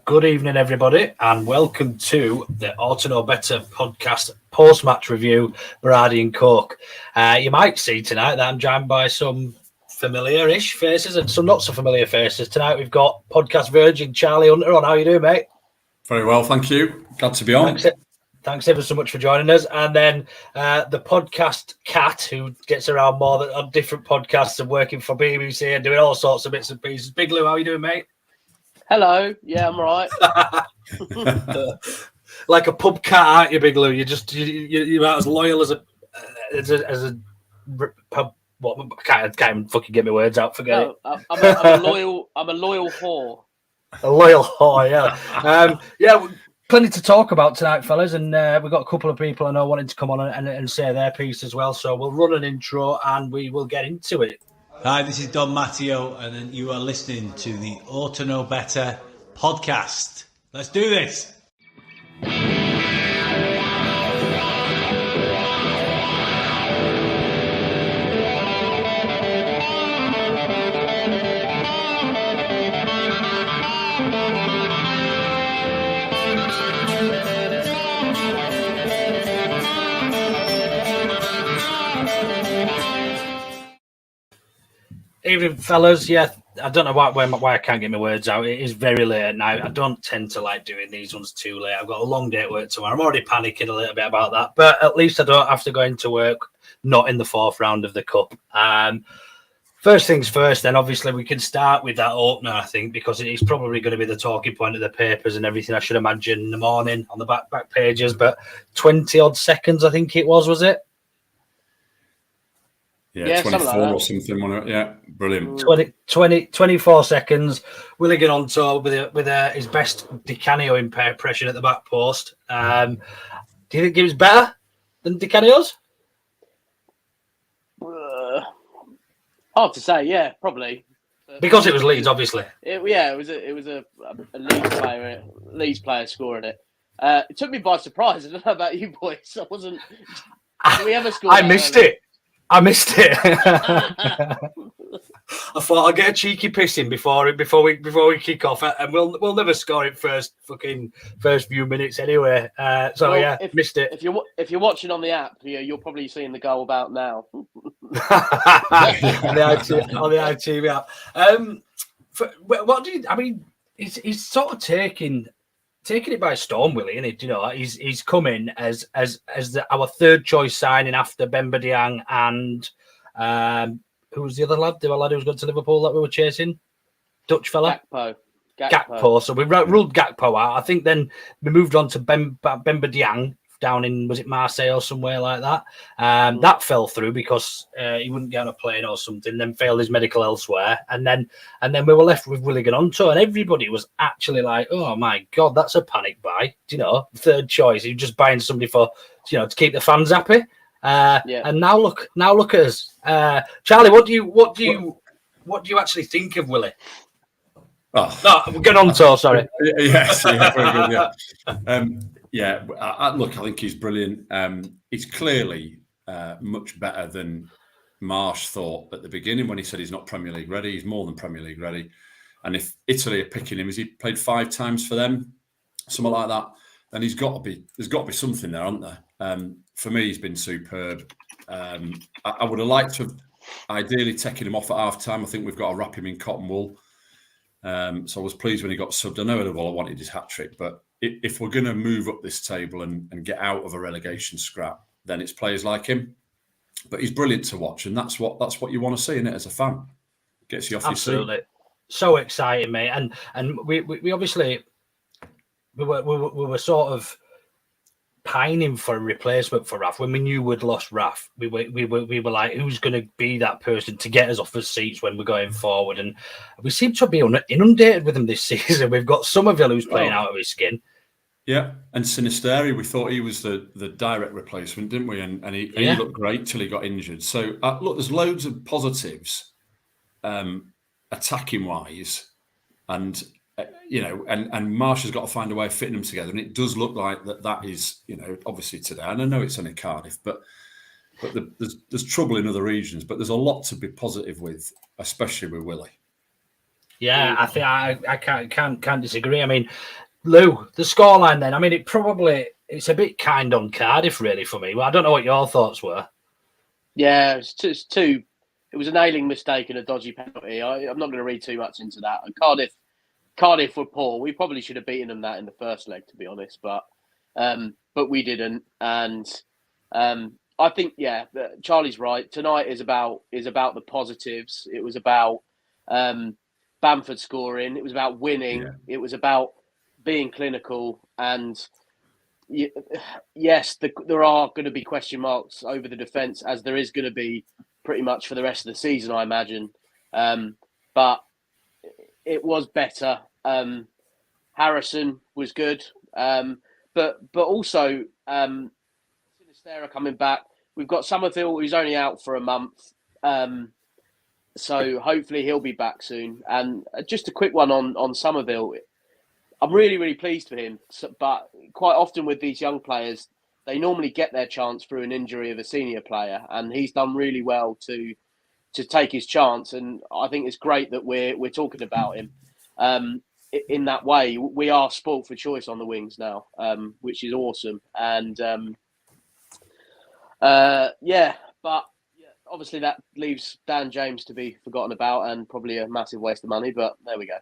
Good evening, everybody, and welcome to the Ought to Know Better podcast post-match review, Berardi and Coke. You might see tonight that I'm joined by some familiar-ish faces and some not so familiar faces. Tonight we've got podcast virgin Charlie Hunter on. How you doing, mate? Very well, thank you. Glad to be on. Thanks ever so much for joining us. And then the podcast cat, who gets around more than on different podcasts and working for BBC and doing all sorts of bits and pieces. Big Lou, how you doing, mate? Hello. Yeah, I'm all right. Like a pub cat, aren't you, Big Lou? You're about as loyal as a pub. What? I can't even fucking get my words out. Forget it. I'm a loyal whore. A loyal whore, yeah. Yeah. Plenty to talk about tonight, fellas, and we've got a couple of people I know wanting to come on and say their piece as well. So we'll run an intro and we will get into it. Hi, this is Don Matteo, and you are listening to the Ought to Know Better podcast. Let's do this. Evening, fellas. Yeah, I don't know why I can't get my words out. It is very late at night. I don't tend to like doing these ones too late. I've got a long day at work tomorrow. I'm already panicking a little bit about that, but at least I don't have to go into work not in the fourth round of the Cup. First things first, then obviously we can start with that opener, I think, because it is probably going to be the talking point of the papers and everything, I should imagine, in the morning on the back pages. But 20-odd seconds, I think it was it? Yeah, 24 like or something. Yeah, brilliant. 24 seconds. Willie get on tour with his best Di Canio impression at the back post. Do you think it was better than Di Canio's? Hard to say. Yeah, probably. Because it was Leeds, obviously. It was a Leeds player scoring it. It took me by surprise. I don't know about you boys. I wasn't. Did we ever score? I missed it. I thought I'll get a cheeky pissing before we kick off, and we'll never score it first few minutes anyway. Missed it. If you're watching on the app, you're probably seeing the goal about now. on the ITV app. What do you? I mean, he's sort of taking it by storm, Willie, isn't it? You know, he's come in as our third choice signing after Bamford and who was the other lad? The lad who was going to Liverpool that we were chasing, Dutch fella, Gakpo. So we ruled Gakpo out. I think then we moved on to Bamford down in, was it Marseille or somewhere like that? That fell through because he wouldn't get on a plane or something, then failed his medical elsewhere. And then we were left with Willie Gononto, and everybody was actually like, oh my God, that's a panic buy. Do you know, third choice. You're just buying somebody for, to keep the fans happy. And now look at us. Charlie, what do you actually think of Willie? Oh. No, Gononto, sorry. Yes, yeah, very good, yeah. I think he's brilliant. He's clearly much better than Marsch thought at the beginning when he said he's not Premier League ready. He's more than Premier League ready. And if Italy are picking him, has he played 5 times for them? Something like that. Then there's got to be something there, aren't there? For me, he's been superb. I would have liked to have ideally taken him off at half time. I think we've got to wrap him in cotton wool. So I was pleased when he got subbed. I know I wanted his hat-trick, but if we're going to move up this table and get out of a relegation scrap, then it's players like him. But he's brilliant to watch, and that's what you want to see in it as a fan. Gets you off your seat. Absolutely, so exciting, mate. And we obviously we were sort of pining for a replacement for Raf when we knew we'd lost Raf. We were like, who's going to be that person to get us off the seats when we're going forward? And we seem to be inundated with him this season. We've got Somerville who's playing out of his skin. Yeah, and Sinisteri, we thought he was the direct replacement, didn't we? And he looked great till he got injured. So look, there's loads of positives, attacking wise, and Marsch has got to find a way of fitting them together. And it does look like that is, obviously today. And I know it's only Cardiff, but there's trouble in other regions. But there's a lot to be positive with, especially with Willie. Yeah, I think I can't disagree. I mean, Lou, the scoreline then. I mean, it's a bit kind on Cardiff really for me. Well, I don't know what your thoughts were. Yeah, it's two. It was an ailing mistake and a dodgy penalty. I'm not going to read too much into that. And Cardiff were poor. We probably should have beaten them that in the first leg, to be honest, but we didn't. And I think, yeah, Charlie's right. Tonight is about the positives. It was about Bamford scoring. It was about winning. Yeah. It was about being clinical. And yes, there are going to be question marks over the defence, as there is going to be pretty much for the rest of the season, I imagine. But it was better. Harrison was good. But also, Sinistera coming back. We've got Summerville, who's only out for a month. So hopefully he'll be back soon. And just a quick one on Summerville. I'm really, really pleased for him. But quite often with these young players, they normally get their chance through an injury of a senior player. And he's done really well to take his chance. And I think it's great that we're talking about him in that way. We are spoilt for choice on the wings now, which is awesome. And but obviously that leaves Dan James to be forgotten about and probably a massive waste of money. But there we go.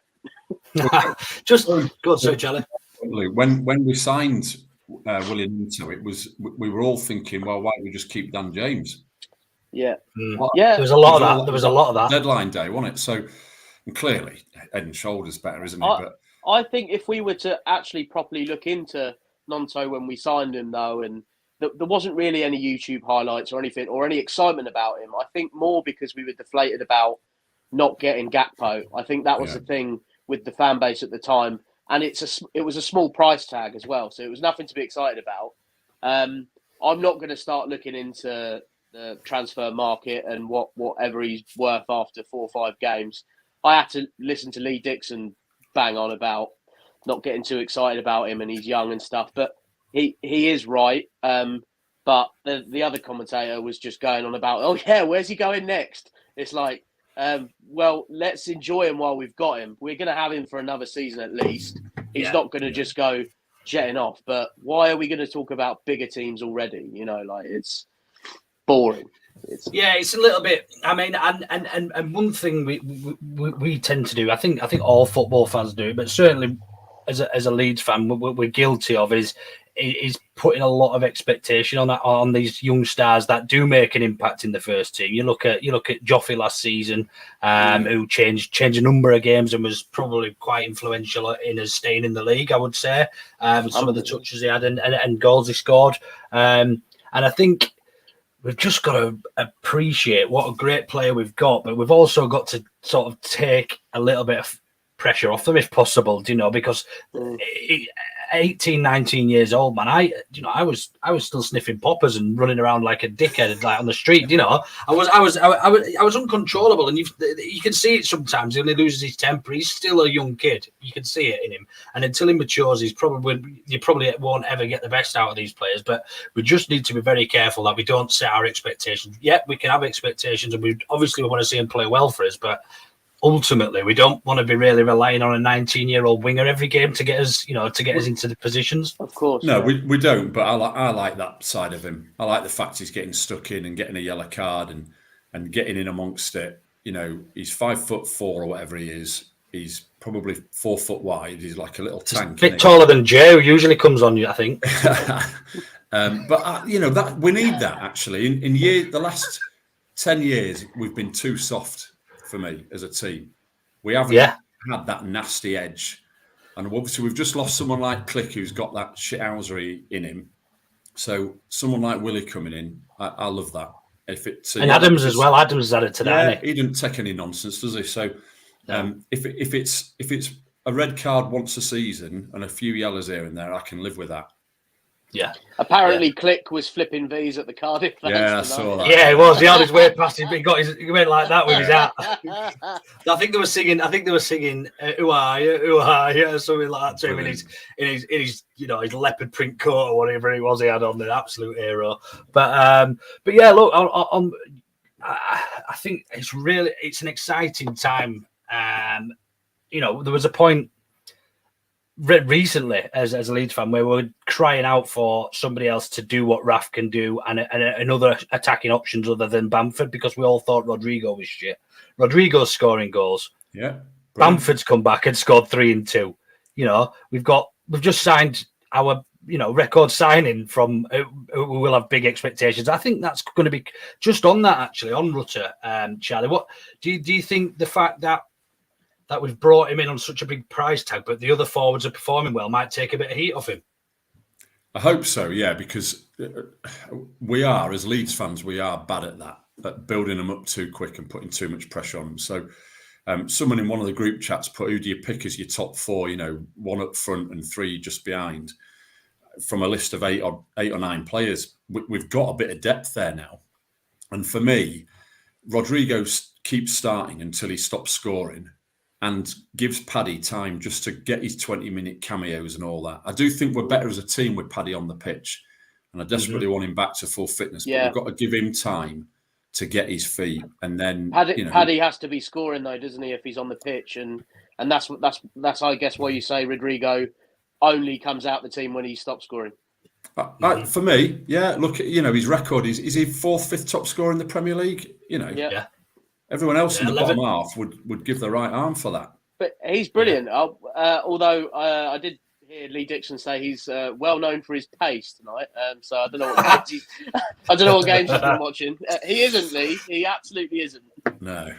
Just go on, so Charlie. When we signed William Minto, we were all thinking, well, why don't we just keep Dan James? Yeah, yeah. There was a lot of that. Deadline day, wasn't it? So clearly, head and shoulders better, isn't he? But I think if we were to actually properly look into Nonto when we signed him, though, and there wasn't really any YouTube highlights or anything or any excitement about him. I think more because we were deflated about not getting Gakpo. I think that was the thing with the fan base at the time, and it was a small price tag as well, so it was nothing to be excited about. I'm not going to start looking into the transfer market and whatever he's worth after 4 or 5 games. I had to listen to Lee Dixon bang on about not getting too excited about him and he's young and stuff, but he is right. But the other commentator was just going on about, oh yeah, where's he going next? It's like, well, let's enjoy him while we've got him. We're going to have him for another season at least. He's not going to just go jetting off. But why are we going to talk about bigger teams already? You know, like it's boring. It's a little bit. I mean, and one thing we tend to do. I think all football fans do, but certainly as a Leeds fan, we're guilty of is putting a lot of expectation on these young stars that do make an impact in the first team. You look at Joffrey last season, who changed a number of games and was probably quite influential in us staying in the league. I would say some of the touches he had and goals he scored, and I think we've just got to appreciate what a great player we've got, but we've also got to sort of take a little bit of pressure off them if possible, because 18, 19 years old, man, I was still sniffing poppers and running around like a dickhead like on the street, I was uncontrollable, and you can see it sometimes when he loses his temper. He's still a young kid, you can see it in him, and until he matures, you probably won't ever get the best out of these players. But we just need to be very careful that we don't set our expectations. We can have expectations, and we want to see him play well for us, but ultimately, we don't want to be really relying on a 19-year-old winger every game to get us, into the positions. Of course, no, we don't. But I like that side of him. I like the fact he's getting stuck in and getting a yellow card and getting in amongst it. He's 5'4" or whatever he is. He's probably 4 foot wide. He's like a little tank. A bit taller than Joe. Usually comes on you, I think. But that we need that actually. The last 10 years, we've been too soft. For me as a team, we haven't had that nasty edge, and obviously we've just lost someone like Click who's got that shithousery in him. So someone like Willie coming in, I love that. And Adams as well. Adams added to that. He didn't take any nonsense, does he? So if it's a red card once a season and a few yellows here and there, I can live with that. Yeah. Apparently, Click was flipping V's at the Cardiff fans. Yeah, I saw that. Yeah, he was. He had his way past him. He went like that with his hat. I think they were singing. "Who are you?" or something like that to him in his his leopard print coat or whatever it was he had on, the absolute hero. But yeah, look, I think it's an exciting time. there was a point recently as a Leeds fan where we were crying out for somebody else to do what Raf can do and other attacking options other than Bamford, because we all thought Rodrigo was shit. Rodrigo's scoring goals. Yeah. Brilliant. Bamford's come back and scored 3 and 2. We've just signed our record signing from who will have big expectations. I think that's going to be just on that, actually, on Rutter. Charlie, what do you think the fact that we've brought him in on such a big price tag, but the other forwards are performing well, might take a bit of heat off him? I hope so, yeah, because we are, as Leeds fans, we are bad at that, at building them up too quick and putting too much pressure on them. So someone in one of the group chats put, who do you pick as your top 4, 1 up front and 3 just behind, from a list of 8 or 9 players. We've got a bit of depth there now. And for me, Rodrigo keeps starting until he stops scoring and gives Paddy time just to get his 20-minute cameos and all that. I do think we're better as a team with Paddy on the pitch, and I desperately want him back to full fitness. But we've got to give him time to get his feet, and then Paddy has to be scoring though, doesn't he? If he's on the pitch, and that's I guess why you say Rodrigo only comes out the team when he stops scoring. For me, yeah. Look at his record. Is he 4th, 5th top scorer in the Premier League? Yeah. Everyone else in the bottom half would give the right arm for that. But he's brilliant. Although I did hear Lee Dixon say he's well known for his pace tonight. So I don't know what games he's been watching. He isn't, Lee. He absolutely isn't. No.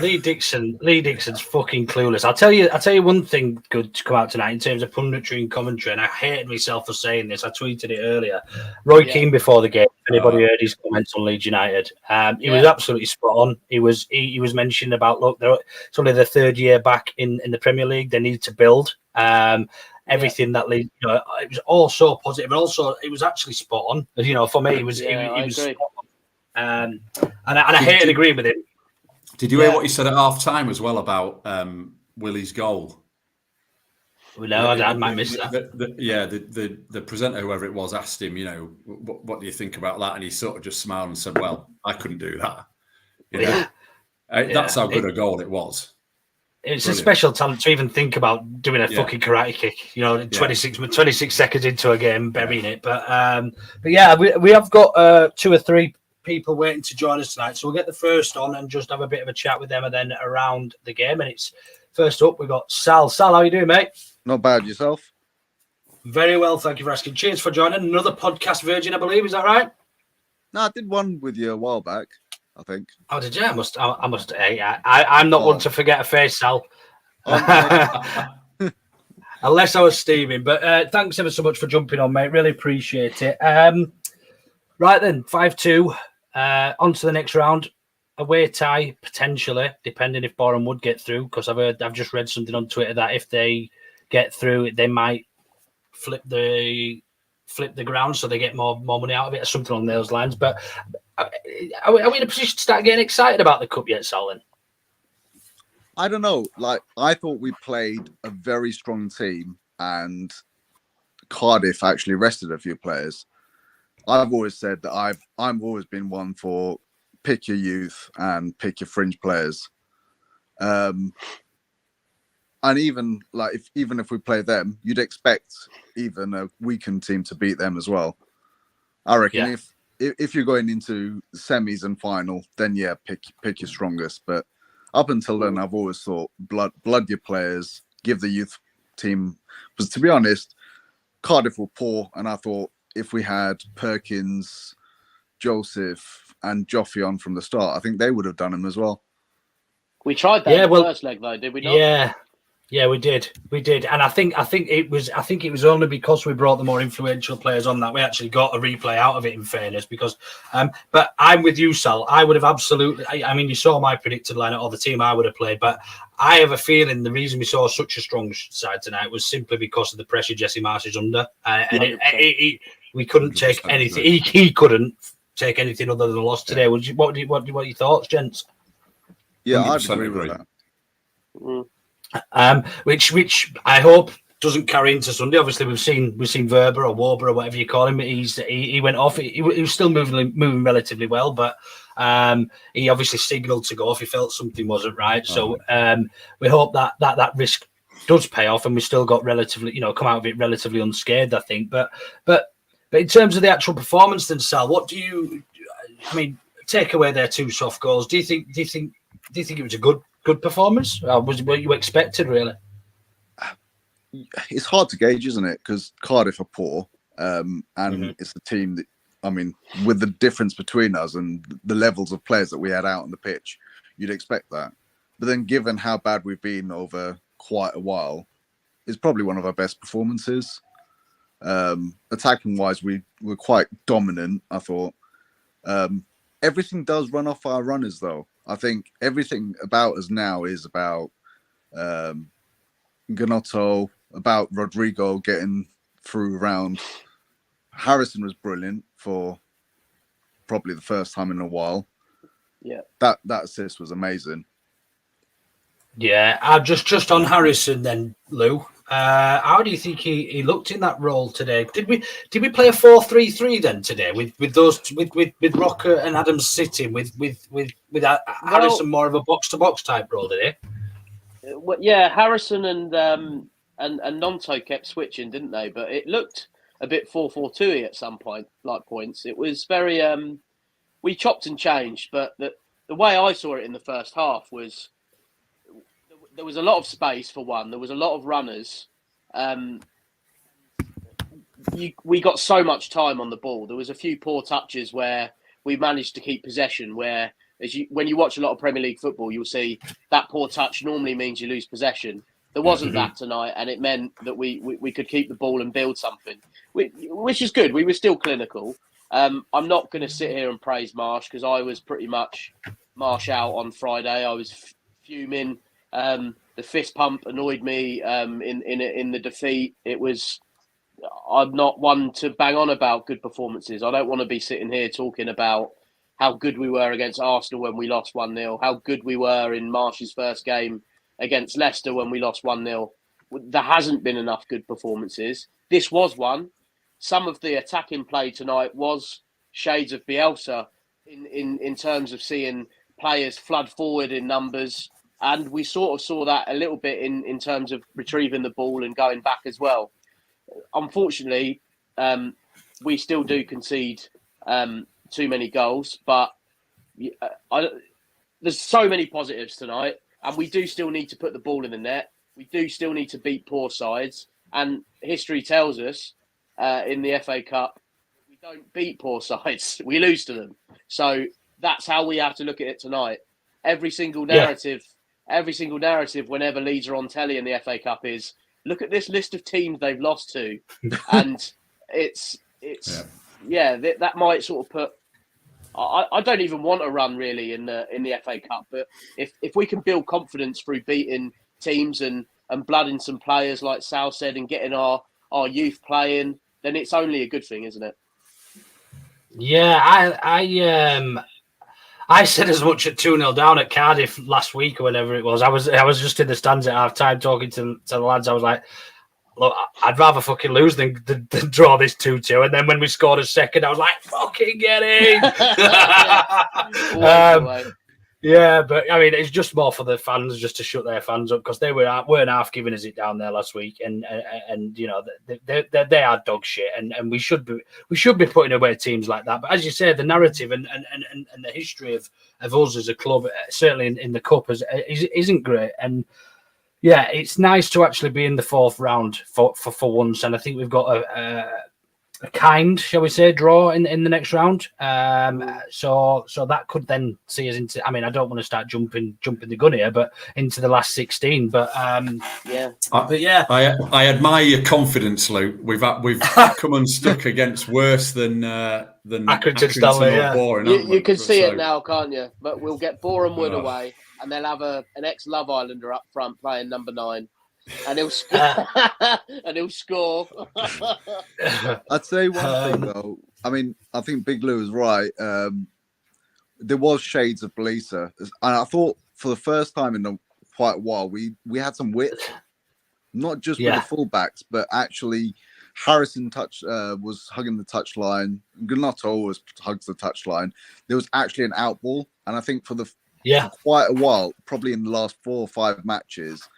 Lee Dixon's fucking clueless. I'll tell you one thing good to come out tonight in terms of punditry and commentary, and I hated myself for saying this. I tweeted it earlier. Roy Keane before the game. If anybody heard his comments on Leeds United, he was absolutely spot on. He was mentioning about, look, it's only the 3rd year back in the Premier League. They need to build. Everything that Leeds, it was all so positive, and also it was actually spot on. For me, he was spot on. And I hated agreeing with him. Did you hear what he said at half time as well about Willie's goal? No, I might miss that. The presenter, whoever it was, asked him, what do you think about that? And he sort of just smiled and said, well, I couldn't do that. That's how good a goal it was. It's brilliant. A special talent to even think about doing a fucking karate kick, 26 seconds into a game, burying it. But yeah, we have got 2 or 3 people waiting to join us tonight, so we'll get the first on and just have a bit of a chat with them, and then around the game. And it's first up, we've got Sal. Sal, how you doing, mate? Not bad. Yourself? Very well, thank you for asking. Cheers for joining. Another podcast virgin, I believe. Is that right? No, I did one with you a while back, I think. Oh, did you? I must. I'm not one to forget a face, Sal. Unless I was steaming. But thanks ever so much for jumping on, mate. Really appreciate it. Right then, 5-2. On to the next round. Away tie, potentially, depending if Boreham would get through, because I've just read something on Twitter that if they get through, they might flip the ground so they get more money out of it, or something on those lines. But are we in a position to start getting excited about the Cup yet, Salin? I don't know. I thought we played a very strong team, and Cardiff actually rested a few players. I've always said that I've always been one for pick your youth and pick your fringe players. And even if we play them, you'd expect even a weakened team to beat them as well. I reckon if you're going into semis and final, then pick your strongest. But up until then, I've always thought blood your players, give the youth team. Because to be honest, Cardiff were poor, and I thought if we had Perkins, Joseph, and Joffrey on from the start, I think they would have done him as well. We tried that in the first leg, though, did we not? Yeah, we did, and I think it was only because we brought the more influential players on that we actually got a replay out of it. In fairness, because but I'm with you, Sal. I would have absolutely. I mean, you saw my predicted lineup or the team I would have played, but I have a feeling the reason we saw such a strong side tonight was simply because of the pressure Jesse Marsch is under, and we couldn't take anything. He couldn't take anything other than a loss today. What are your thoughts, gents? Yeah, I agree with that. Which I hope doesn't carry into Sunday. Obviously, we've seen Verber or Warber or whatever you call him. He went off. He was still moving relatively well, but He obviously signalled to go if he felt something wasn't right. So we hope that risk does pay off, and we still got relatively, come out of it relatively unscathed, I think. But in terms of the actual performance, then Sal, what do you? I mean, take away their 2 soft goals. Do you think it was a good performance? Or was it what you expected, really? It's hard to gauge, isn't it? Because Cardiff are poor, and it's a team that, I mean, with the difference between us and the levels of players that we had out on the pitch, you'd expect that. But then, given how bad we've been over quite a while, it's probably one of our best performances. Attacking wise, we were quite dominant, I thought. Everything does run off our runners, though. I think everything about us now is about Gnotto, about Rodrigo getting through around. Harrison was brilliant for probably the first time in a while. Yeah, that assist was amazing. Yeah, just on Harrison then, Lou. How do you think he looked in that role today? Did we play a 4-3-3 then today with those with Rocker and Adams sitting with Harrison more of a box to box type role, did he? Well, yeah, Harrison and Nonto kept switching, didn't they? But it looked a bit 4-4-2 at some points. It was very we chopped and changed, but the way I saw it in the first half was there was a lot of space for one. There was a lot of runners. We got so much time on the ball. There was a few poor touches where we managed to keep possession. Where when you watch a lot of Premier League football, you'll see that poor touch normally means you lose possession. There wasn't that tonight, and it meant that we could keep the ball and build something, which is good. We were still clinical. I'm not going to sit here and praise Marsch because I was pretty much Marsch out on Friday. I was fuming. The fist pump annoyed me in the defeat. I'm not one to bang on about good performances. I don't want to be sitting here talking about how good we were against Arsenal when we lost 1-0, how good we were in Marsch's first game against Leicester when we lost 1-0. There hasn't been enough good performances. This was one. Some of the attacking play tonight was shades of Bielsa in terms of seeing players flood forward in numbers. And we sort of saw that a little bit in terms of retrieving the ball and going back as well. Unfortunately, we still do concede too many goals, but there's so many positives tonight, and we do still need to put the ball in the net. We do still need to beat poor sides, and history tells us in the FA Cup, we don't beat poor sides, we lose to them. So that's how we have to look at it tonight. Every single narrative whenever Leeds are on telly in the FA Cup is, look at this list of teams they've lost to. And that might sort of put, I don't even want a run really in the FA Cup, but if we can build confidence through beating teams and blooding some players like Sal said and getting our youth playing, then it's only a good thing, isn't it? Yeah, I said as much at 2-0 down at Cardiff last week or whatever it was. I was just in the stands at half time talking to the lads. I was like, look, I'd rather fucking lose than draw this 2-2. And then when we scored a second, I was like, fucking get in. Yeah, but I mean, it's just more for the fans just to shut their fans up because they weren't half giving us it down there last week, and you know they are dog shit, and we should be putting away teams like that. But as you say, the narrative and the history of us as a club, certainly in the cup, isn't great. And yeah, it's nice to actually be in the fourth round for once, and I think we've got a kind, shall we say, draw in the next round. So that could then see us into. I mean, I don't want to start jumping the gun here, but into the last 16. But yeah. I admire your confidence, Luke. We've come unstuck against worse than Accrington Stanley. Yeah. Boring, you can see it now, can't you? But we'll get Boreham Wood away, and they'll have an ex-Love Islander up front playing number 9. And he'll score. I'd say one thing though. I mean, I think Big Lou is right. There was shades of Belisa, and I thought for the first time in quite a while we had some width, not just with the fullbacks, but actually Harrison was hugging the touchline. Gnotto always hugs the touchline. There was actually an out ball, and I think for quite a while, probably in the last 4 or 5 matches,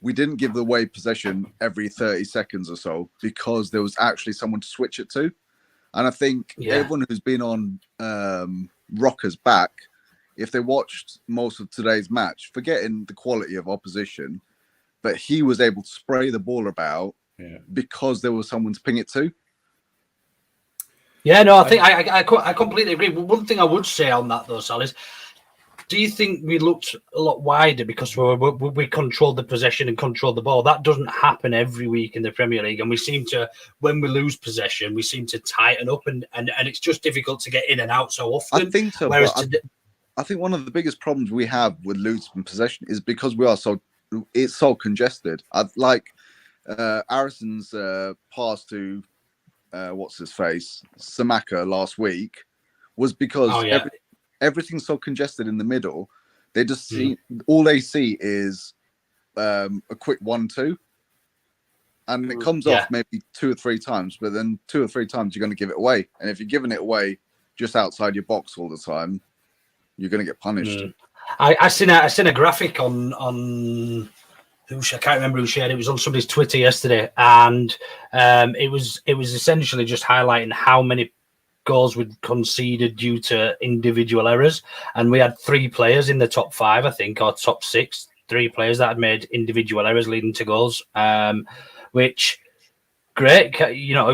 we didn't give away possession every 30 seconds or so because there was actually someone to switch it to. And I think everyone who's been on Rocker's back, if they watched most of today's match, forgetting the quality of opposition, but he was able to spray the ball about because there was someone to ping it to. Yeah, no, I think I completely agree. One thing I would say on that, though, Sal, is do you think we looked a lot wider because we controlled the possession and controlled the ball? That doesn't happen every week in the Premier League. And we seem to, when we lose possession, we seem to tighten up and it's just difficult to get in and out so often. I think so. Whereas I think one of the biggest problems we have with losing possession is because it's so congested. Arison's pass to what's his face, Samaka last week was because everything's so congested in the middle. They just see all they see is a quick 1-2, and it comes off maybe 2 or 3 times, but then 2 or 3 times you're going to give it away. And if you're giving it away just outside your box all the time, you're going to get punished. I seen a graphic on I can't remember who shared it. It was on somebody's Twitter yesterday, and it was essentially just highlighting how many goals we'd conceded due to individual errors, and we had 3 players in the top 5, I think, or top 6. 3 players that had made individual errors leading to goals, which great. You know,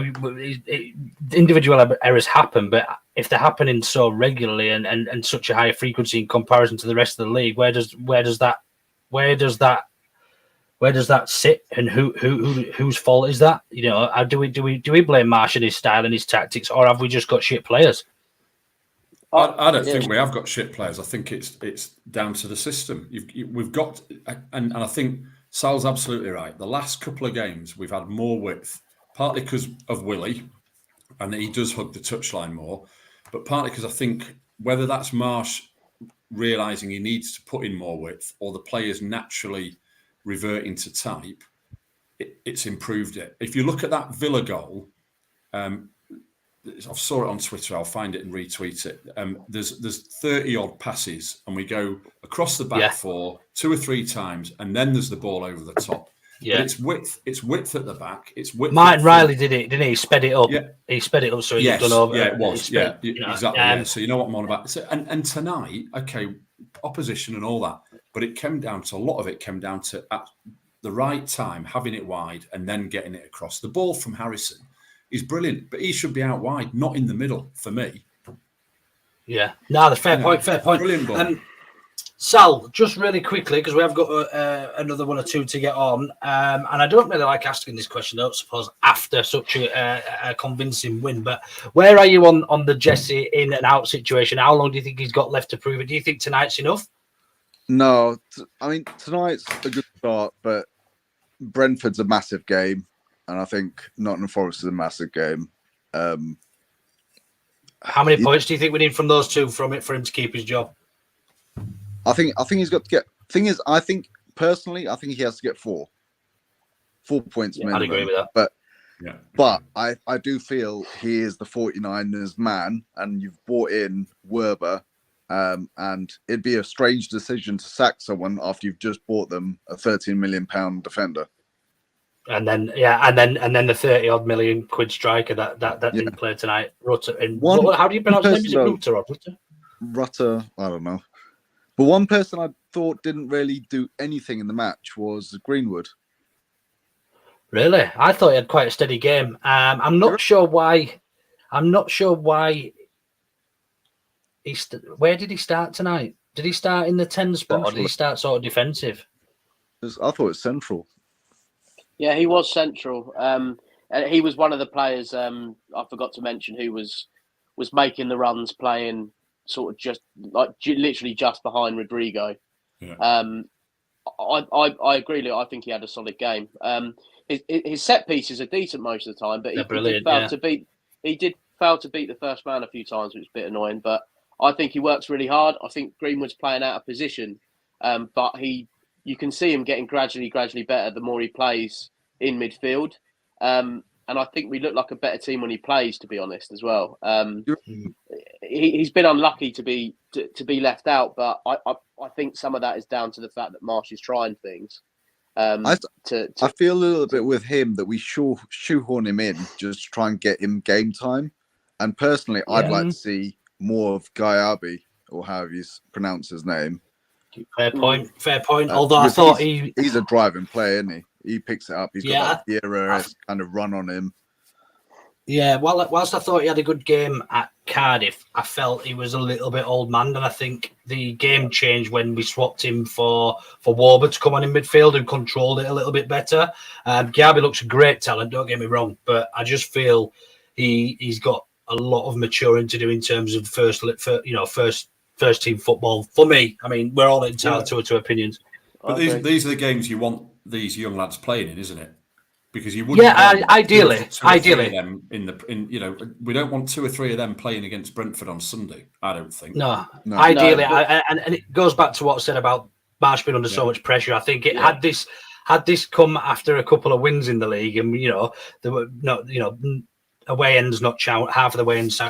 individual errors happen, but if they're happening so regularly and such a high frequency in comparison to the rest of the league, where does that sit, and whose fault is that? You know, do we blame Marsch and his style and his tactics, or have we just got shit players? I don't think we have got shit players. I think it's down to the system. We've got, and I think Sal's absolutely right. The last couple of games we've had more width, partly because of Willie, and he does hug the touchline more, but partly because I think whether that's Marsch realising he needs to put in more width or the players naturally reverting to type, it's improved it. If you look at that Villa goal, I saw it on Twitter, I'll find it and retweet it. There's 30 odd passes and we go across the back 4 2 or 3 times, and then there's the ball over the top. But it's width at the back. It's width. Martin Riley did it, didn't he? He sped it up. Yeah. He sped it up, so he's done over. Yeah, it was. Exactly. So you know what I'm on about. So, and tonight, okay, opposition and all that, but it came down to, a lot of it came down to at the right time, having it wide and then getting it across. The ball from Harrison is brilliant, but he should be out wide, not in the middle for me. Yeah. No, the fair point. Brilliant ball. Sal, just really quickly, because we have got another 1 or 2 to get on, and I don't really like asking this question, I suppose, after such a convincing win, but where are you on the Jesse in and out situation? How long do you think he's got left to prove it? Do you think tonight's enough? No, I mean, tonight's a good start, but Brentford's a massive game, and I think Nottingham Forest is a massive game. How many points do you think we need from those 2 for him to keep his job? I think he's got to get. Thing is, I think personally, I think he has to get 4 points minimum. I'd agree with that. But I do feel he is the 49ers man, and you've brought in Werber, and it'd be a strange decision to sack someone after you've just bought them a £13 million defender. And then the 30-odd million quid striker that didn't play tonight. Rutter. How do you pronounce his name? Is it Rutter or Rutter? Rutter, I don't know. But one person I thought didn't really do anything in the match was Greenwood. Really? I thought he had quite a steady game. I'm not sure why. Where did he start tonight? Did he start in the 10 spot, or did he start sort of defensive? I thought it was central. Yeah, he was central. He was one of the players I forgot to mention who was making the runs, playing sort of just like literally just behind Rodrigo. Yeah. I agree. I think he had a solid game. His set pieces are decent most of the time, but he did fail to beat the first man a few times, which was a bit annoying. But I think he works really hard. I think Greenwood's playing out of position, but you can see him getting gradually better the more he plays in midfield. and I think we look like a better team when he plays. To be honest, as well, he's been unlucky to be left out, but I think some of that is down to the fact that Marsch is trying things. I feel a little bit with him that we shoehorn him in just to try and get him game time. And personally, I'd like to see more of Gaiabi, or however you pronounce his name. Fair point. Although I thought he's a driving player, isn't he? He picks it up. He's got that Vieira kind of run on him. Yeah, whilst I thought he had a good game at Cardiff, I felt he was a little bit old-manned, and I think the game changed when we swapped him for Warburg to come on in midfield and controlled it a little bit better. Garby looks a great talent, don't get me wrong, but I just feel he's got a lot of maturing to do in terms of first team football. For me, I mean, we're all entitled to opinions. But these are the games you want these young lads playing in, isn't it? Because you wouldn't. Ideally, them we don't want 2 or 3 of them playing against Brentford on Sunday. I don't think. No. Ideally, and it goes back to what I said about Marsch being under so much pressure. I think it had this come after a couple of wins in the league, and there were away ends not half of the way ends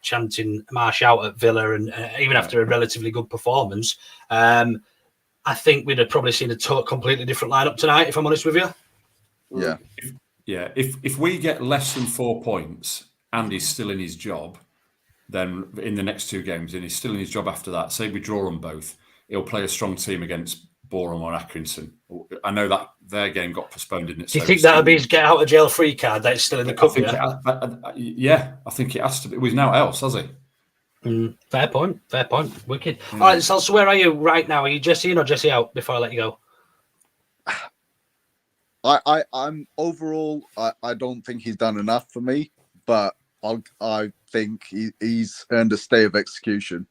chanting Marsch out at Villa, and even after a relatively good performance, I think we'd have probably seen a completely different lineup tonight. If I'm honest with you. Yeah. If we get less than 4 points and he's still in his job, then in the next 2 games, and he's still in his job after that, say we draw them both, he'll play a strong team against Boreham or Accrington. I know that their game got postponed, didn't it? Do you think that'll be his get out of jail free card that's still in the cup? I think it has to be. He's now else, has he? Fair point. Wicked. All right, so where are you right now? Are you Jesse in or Jesse out before I let you go? I'm overall. I don't think he's done enough for me, but I think he's earned a stay of execution.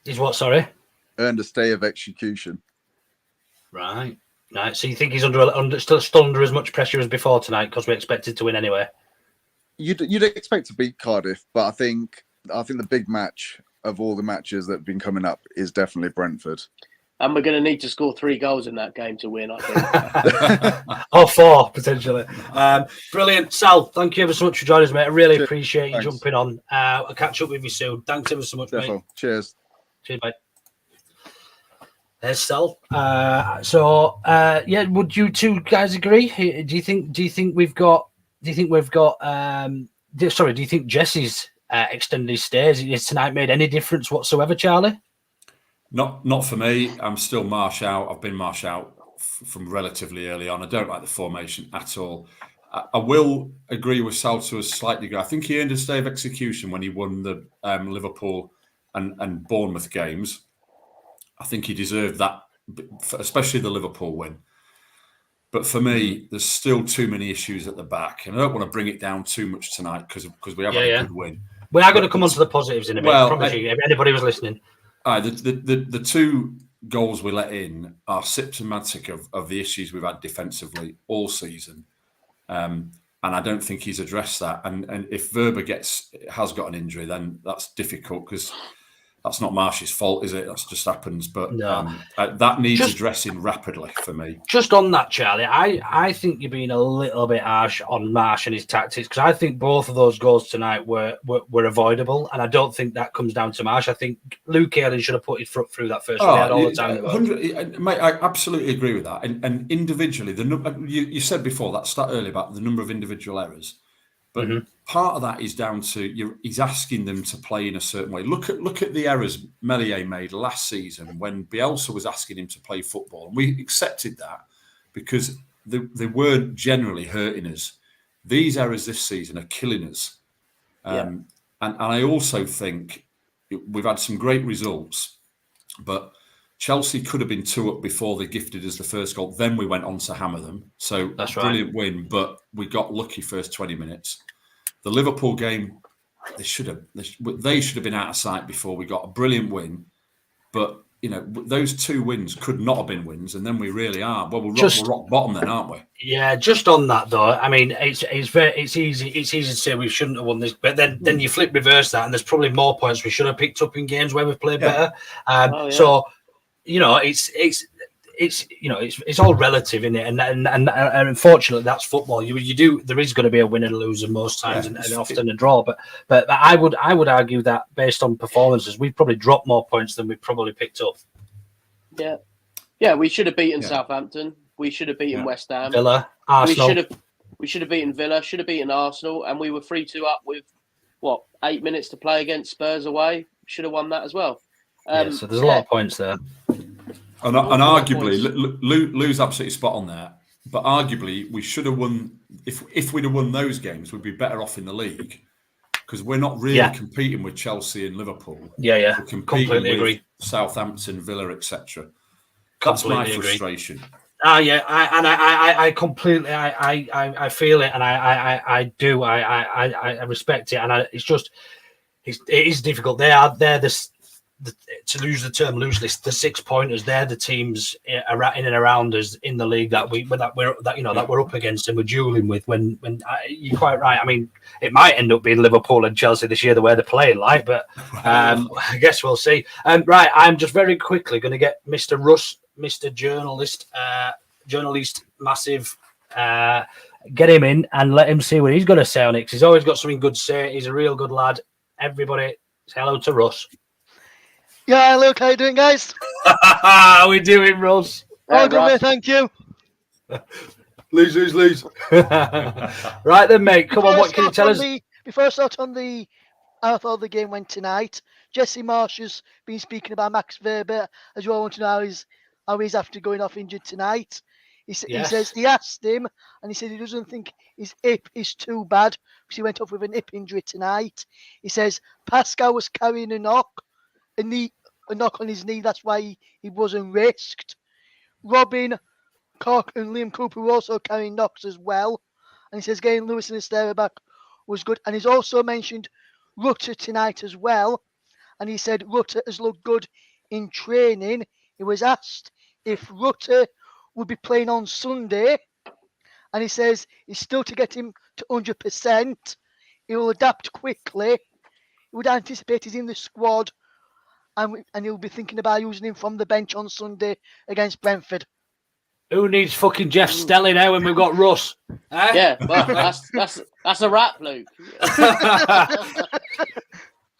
He's what? Sorry. Earned a stay of execution. Right. So you think he's still under as much pressure as before tonight because we expected to win anyway? You'd expect to beat Cardiff, but I think the big match of all the matches that have been coming up is definitely Brentford. And we're going to need to score 3 goals in that game to win, I think. Or 4, potentially. Brilliant. Sal, thank you ever so much for joining us, mate. I really appreciate you jumping on. I'll catch up with you soon. Thanks ever so much, mate. Cheers. Cheers, mate. There's Sal. Would you two guys agree? Do you think Jesse's extended stays has tonight made any difference whatsoever, Charlie? Not for me. I'm still Marsch out. I've been Marsch out from relatively early on. I don't like the formation at all. I will agree with Sal to a slight degree. I think he earned a stay of execution when he won the Liverpool and Bournemouth games. I think he deserved that, especially the Liverpool win. But for me, there's still too many issues at the back. And I don't want to bring it down too much tonight because we have a good win. We are going to come on to the positives in a bit. I promise you, if anybody was listening. The 2 goals we let in are symptomatic of the issues we've had defensively all season. And I don't think he's addressed that. And if Verba has got an injury, then that's difficult because that's not Marsch's fault, is it? That's just happens. But that needs addressing rapidly for me. Just on that, Charlie, I think you're being a little bit harsh on Marsch and his tactics because I think both of those goals tonight were avoidable, and I don't think that comes down to Marsch. I think Luke Ayling should have put his foot through that first one all the time. Mate, I absolutely agree with that. And individually, you said before that stat earlier about the number of individual errors. But part of that is down to he's asking them to play in a certain way. Look at the errors Meslier made last season when Bielsa was asking him to play football. And we accepted that because they weren't generally hurting us. These errors this season are killing us. And I also think we've had some great results, but Chelsea could have been 2 up before they gifted us the first goal. Then we went on to hammer them. So that's brilliant win, but we got lucky first 20 minutes. The Liverpool game, they should have been out of sight before we got a brilliant win. But those 2 wins could not have been wins, and then we really are. Well, we're rock bottom then, aren't we? Yeah, just on that though. I mean, it's easy to say we shouldn't have won this, but then you reverse that, and there's probably more points we should have picked up in games where we've played better. So it's it's it's all relative, isn't it? And unfortunately, that's football. You do, there is going to be a winner and loser most times, and often a draw. But I would argue that based on performances, we've probably dropped more points than we probably picked up. Yeah, we should have beaten Southampton. We should have beaten West Ham. Villa, Arsenal. We should have beaten Villa. Should have beaten Arsenal, and we were 3-2 up with 8 minutes to play against Spurs away. Should have won that as well. So there's a lot of points there. And arguably, Lou's absolutely spot on there. But arguably, we should have won. If we'd have won those games, we'd be better off in the league because we're not really competing with Chelsea and Liverpool. Yeah. We're competing Completely with agree. Southampton, Villa, etc. That's my frustration. I completely, I feel it, and I do, I respect it, and it is difficult. They're to use the term loosely, the 6 pointers. They're the teams in and around us in the league that we're up against and we're dueling with. When you're quite right. I mean, it might end up being Liverpool and Chelsea this year, the way they're playing like, but I guess we'll see. Right, I'm just very quickly going to get Mr. Russ, Mr. Journalist, massive. Get him in and let him see what he's going to say on it. 'Cause he's always got something good to say. He's a real good lad. Everybody, say hello to Russ. Yeah, Luke, how you doing, guys? How we doing, Russ? Oh, good, mate, thank you. Lose. Right then, mate. Come on, what can you tell us? Before I start on how thought the game went tonight, Jesse Marsch has been speaking about Max Weber as well. I want to know how he's after going off injured tonight. He says he asked him, and he said he doesn't think his hip is too bad because he went off with an hip injury tonight. He says Pascal was carrying a knock on his knee. That's why he wasn't risked. Robin, Cork, and Liam Cooper were also carrying knocks as well. And he says getting Lewis in the stair back was good. And he's also mentioned Rutter tonight as well. And he said Rutter has looked good in training. He was asked if Rutter would be playing on Sunday. And he says he's still to get him to 100%. He will adapt quickly. He would anticipate he's in the squad. And he'll be thinking about using him from the bench on Sunday against Brentford. Who needs fucking Jeff Stelly now when we've got Russ? Eh? Yeah, well, that's a wrap, Luke.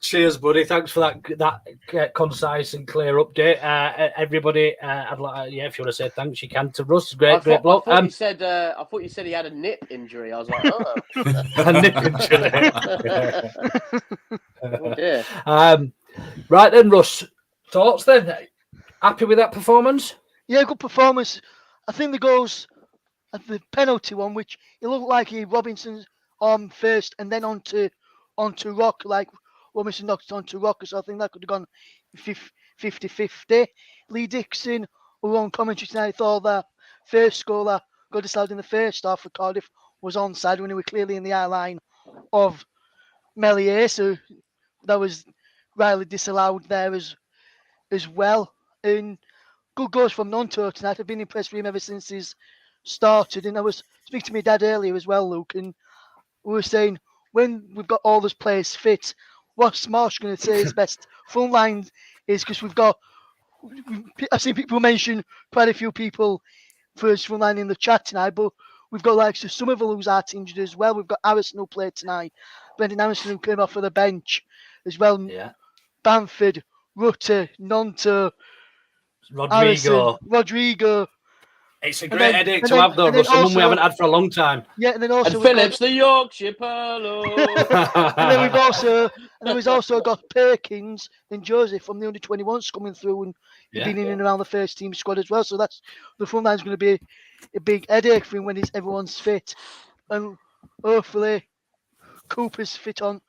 Cheers, buddy. Thanks for that concise and clear update. Everybody, I'd like, if you want to say thanks, you can to Russ. Great bloke. I thought you said he had a nip injury. I was like, oh, a nip injury. Oh dear. Right then, Russ. Thoughts then? Happy with that performance? Yeah, good performance. I think the goals at the penalty one, which it looked like Robinson's arm first and then onto Rock, like Robinson knocked onto Rock. So I think that could have gone 50-50. Lee Dixon, who were on commentary tonight, thought that first goal that got disallowed in the first half for Cardiff was onside when he was clearly in the eye line of Melier. So that was rightly disallowed there as well. And good goals from Nonto tonight. I've been impressed with him ever since he's started. And I was speaking to my dad earlier as well, Luke, and we were saying when we've got all those players fit, what's Marsch going to say his best front line is, because I've seen people mention quite a few people for his front line in the chat tonight, but we've got like Somerville who's out injured as well. We've got Harrison who played tonight, Brendan Harrison who came off for the bench as well. Yeah. Bamford, Rutter, Nonto, Rodrigo. It's a great headache to have, though, Russ. Someone we haven't had for a long time. Yeah, and then also Phillips, the Yorkshire Polo. and then we've also got Perkins and Joseph from the under-21s coming through and been in and around the first team squad as well. So that's the front line's going to be a big headache for him when everyone's fit, and hopefully Cooper's fit on.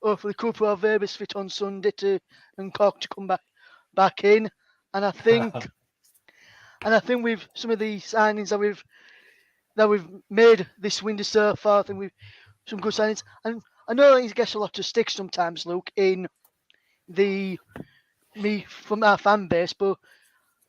Hopefully Cooper or Weber's fit on Sunday and Cork to come back in, and I think. And I think with some of the signings that we've made this window so far, I think we've some good signings. And I know he gets a lot of stick sometimes, Luke, from our fan base, but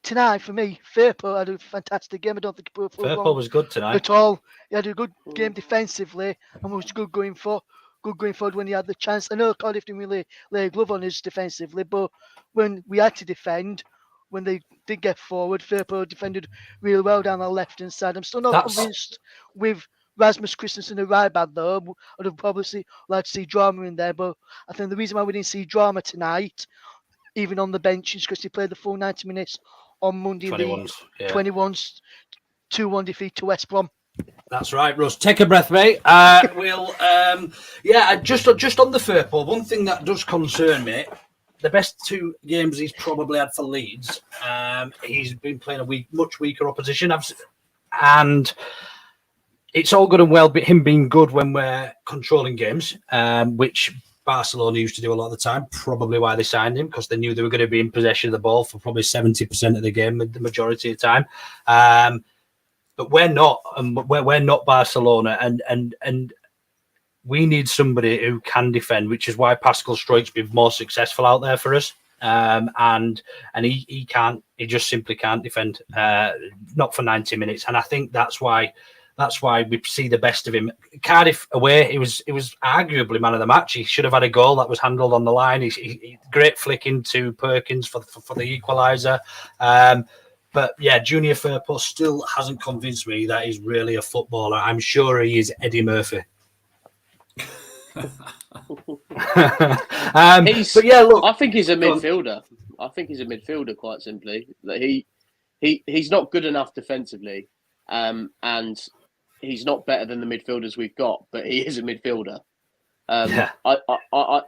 tonight for me, Firpo had a fantastic game. I don't think Firpo was good tonight at all. He had a good game defensively and was good going forward when he had the chance. I know Cardiff didn't really lay a glove on us defensively, but when we had to defend, when they did get forward, Firpo defended really well down the left-hand side. I'm still not convinced with Rasmus Christensen and right back though. I'd have probably like to see drama in there, but I think the reason why we didn't see drama tonight, even on the bench, is because he played the full 90 minutes on Monday. 21's 2-1 defeat to West Brom. That's right, Russ. Take a breath, mate. Just on the Firpo, one thing that does concern me, the best 2 games he's probably had for Leeds, he's been playing a much weaker opposition. And it's all good and well, but him being good when we're controlling games, which Barcelona used to do a lot of the time, probably why they signed him, because they knew they were going to be in possession of the ball for probably 70% of the game, the majority of the time. But we're not, and we're not Barcelona, and we need somebody who can defend, which is why Pascal Struijt's been more successful out there for us. And he can't, he just simply can't defend, not for 90 minutes. And I think that's why we see the best of him. Cardiff away, he was arguably man of the match. He should have had a goal that was handled on the line. He great flick into Perkins for the equaliser. But yeah, Junior Firpo still hasn't convinced me that he's really a footballer. I'm sure he is Eddie Murphy. But yeah, look, I think he's a midfielder. I think he's a midfielder, quite simply. That he's not good enough defensively, and he's not better than the midfielders we've got. But he is a midfielder. I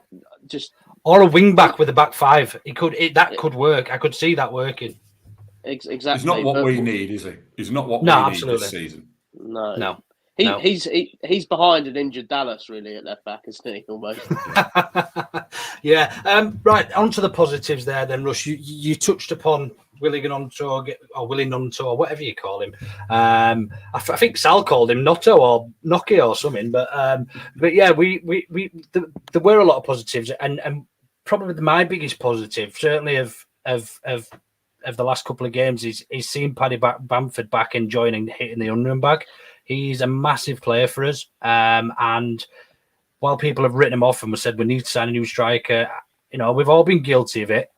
just or a wing back with a back five. That could work. I could see that working. Exactly. He's not what we need, is he? He's not what we need this season. No. He's behind an injured Dallas, really, at left back, isn't he? Almost. Yeah. Right. On to the positives there, then, Rush. You touched upon Willie Nonto, or whatever you call him. I think Sal called him Notto or Noki or something. But yeah, there were a lot of positives, and probably my biggest positive, certainly of the last couple of games, is seeing Paddy Bamford back enjoying and hitting the unrun bag. He's a massive player for us. And while people have written him off and said we need to sign a new striker, we've all been guilty of it.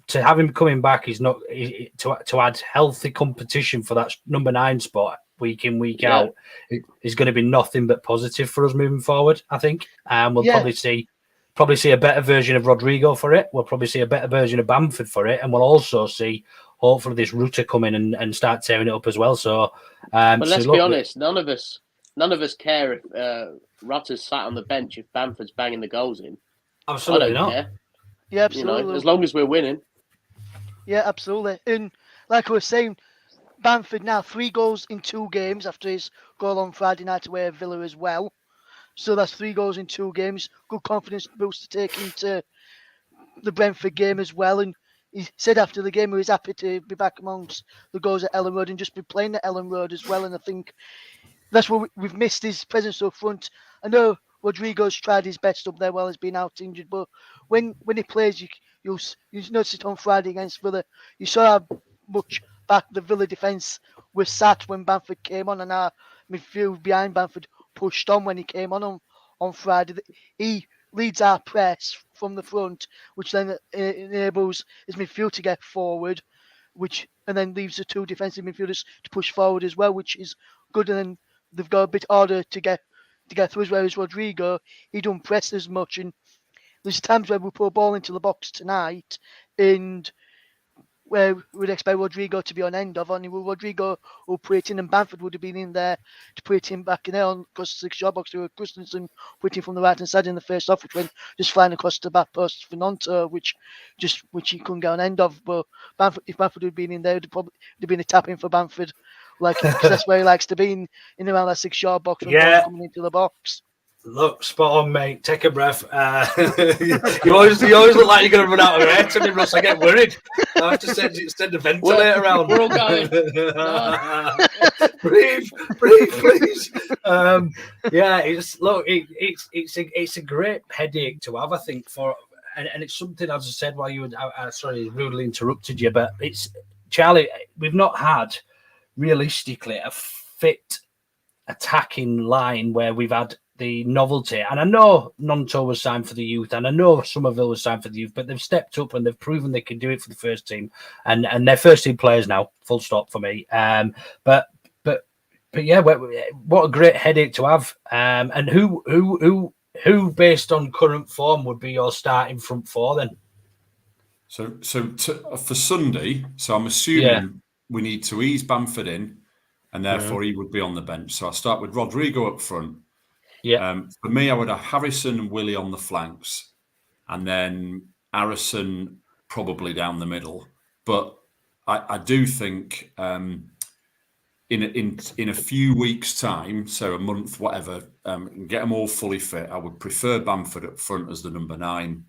To have him coming back is not to add healthy competition for that number 9 spot week in, week out. Is going to be nothing but positive for us moving forward, I think. We'll probably see a better version of Rodrigo for it. We'll probably see a better version of Bamford for it, and we'll also see hopefully this Rutter come in and start tearing it up as well. So, but let's be honest, none of us care if Rutter's sat on the bench if Bamford's banging the goals in. Absolutely I don't not. care. Yeah, absolutely. As long as we're winning. Yeah, absolutely. And like I was saying, Bamford now 3 goals in 2 games after his goal on Friday night away at Villa as well. So that's 3 goals in 2 games. Good confidence boost to take into the Brentford game as well. And he said after the game he was happy to be back amongst the goals at Ellen Road and just be playing at Ellen Road as well. And I think that's what we've missed, his presence up front. I know Rodrigo's tried his best up there while he's been out injured, but when he plays, you'll notice it on Friday against Villa. You saw how much back the Villa defence was sat when Bamford came on, and our midfield behind Bamford pushed on when he came on Friday. He leads our press from the front, which then enables his midfield to get forward, and then leaves the 2 defensive midfielders to push forward as well, which is good. And then they've got a bit harder to get through, whereas Rodrigo, he don't press as much. And there's times where we put a ball into the box tonight, and where we'd expect Rodrigo to be on end of, and Rodrigo will put it in, and Bamford would have been in there to put it in back in there because the 6-yard box to Christensen, put it from the right hand side in the first half, which went just flying across the back post for Nonto, which he couldn't get on end of. But if Bamford had been in there, it'd probably have been a tap in for Bamford, because that's where he likes to be in around that 6-yard box when coming into the box. Look, spot on, mate. Take a breath. You always look like you're going to run out of air to me, Russ. I get worried. I have to send a ventilator around. We're all going. Breathe, please. It's a great headache to have, I think, and it's something, as I said, while you were, sorry, rudely interrupted you, but it's, Charlie, we've not had realistically a fit attacking line where we've had the novelty. And I know Nonto was signed for the youth, and I know Somerville was signed for the youth, but they've stepped up and they've proven they can do it for the first team, and they're first team players now. Full stop for me. But yeah, what a great headache to have. And who based on current form would be your starting front four then? So for Sunday, so I'm assuming we need to ease Bamford in, and therefore he would be on the bench. So I'll start with Rodrigo up front. Yeah. For me, I would have Harrison and Willie on the flanks, and then Harrison probably down the middle. But I do think in a few weeks' time, so a month, whatever, get them all fully fit. I would prefer Bamford up front as the number 9.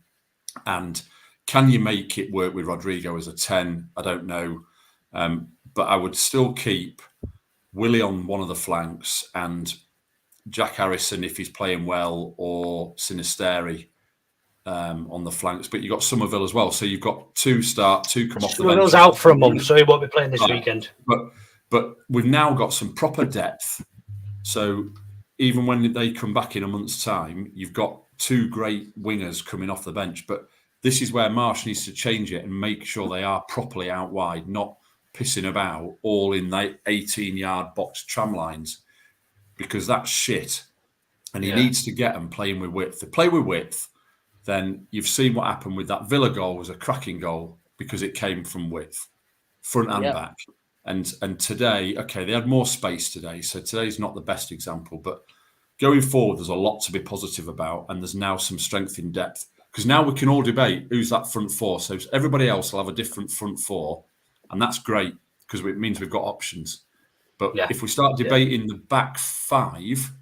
And can you make it work with Rodrigo as a 10? I don't know. But I would still keep Willie on one of the flanks and Jack Harrison if he's playing well, or Sinisteri on the flanks. But you've got Somerville as well. So you've got 2 start, 2 come off the bench. Somerville's out for a month, so he won't be playing this weekend. But we've now got some proper depth. So even when they come back in a month's time, you've got 2 great wingers coming off the bench. But this is where Marsch needs to change it and make sure they are properly out wide, not pissing about all in the 18-yard box tram lines, because that's shit. And he needs to get them playing with width. If they play with width, then you've seen what happened with that Villa goal. Was a cracking goal because it came from width, front and back. And today, okay, they had more space today, so today's not the best example. But going forward, there's a lot to be positive about, and there's now some strength in depth. Because now we can all debate who's that front 4. So everybody else will have a different front 4, and that's great because it means we've got options. But if we start debating the back 5